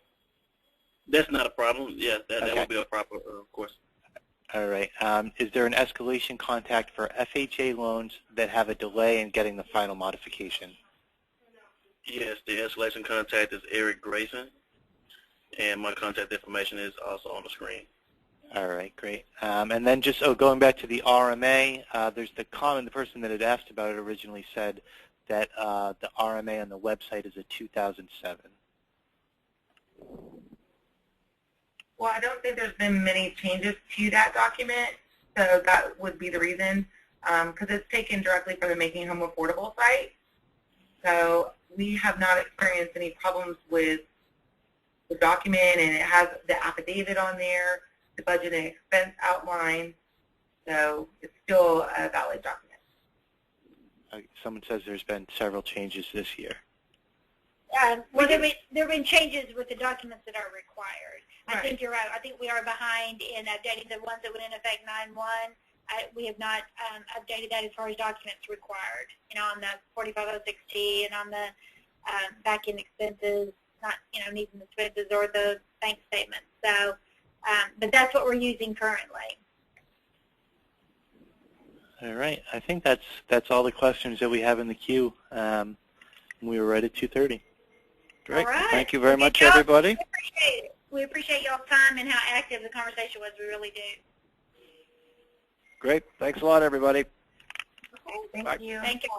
That's not a problem. Yeah, that Okay. would be a proper, of course. All right. Is there an escalation contact for FHA loans that have a delay in getting the final modification? Yes, the escalation contact is Eric Grayson, and my contact information is also on the screen. All right, great. And then just going back to the RMA, there's the person that had asked about it originally said that the RMA on the website is a 2007. Well, I don't think there's been many changes to that document, so that would be the reason, because it's taken directly from the Making Home Affordable site. So we have not experienced any problems with the document, and it has the affidavit on there, the budget and expense outline, so it's still a valid document. Someone says there's been several changes this year. Well, there have been changes with the documents that are required. I Right. think you're right. I think we are behind in updating the ones that went into effect 9/1. We have not updated that as far as documents required, on the 4506T and on the back-end expenses, not, needs and expenses or the bank statements. So, but that's what we're using currently. All right. I think that's all the questions that we have in the queue. We were right at 2:30. Great. All right. Thank you very Good much, job. everybody. We appreciate y'all's time and how active the conversation was. We really do. Great. Thanks a lot, everybody. Okay, thank Bye. you. Thank you.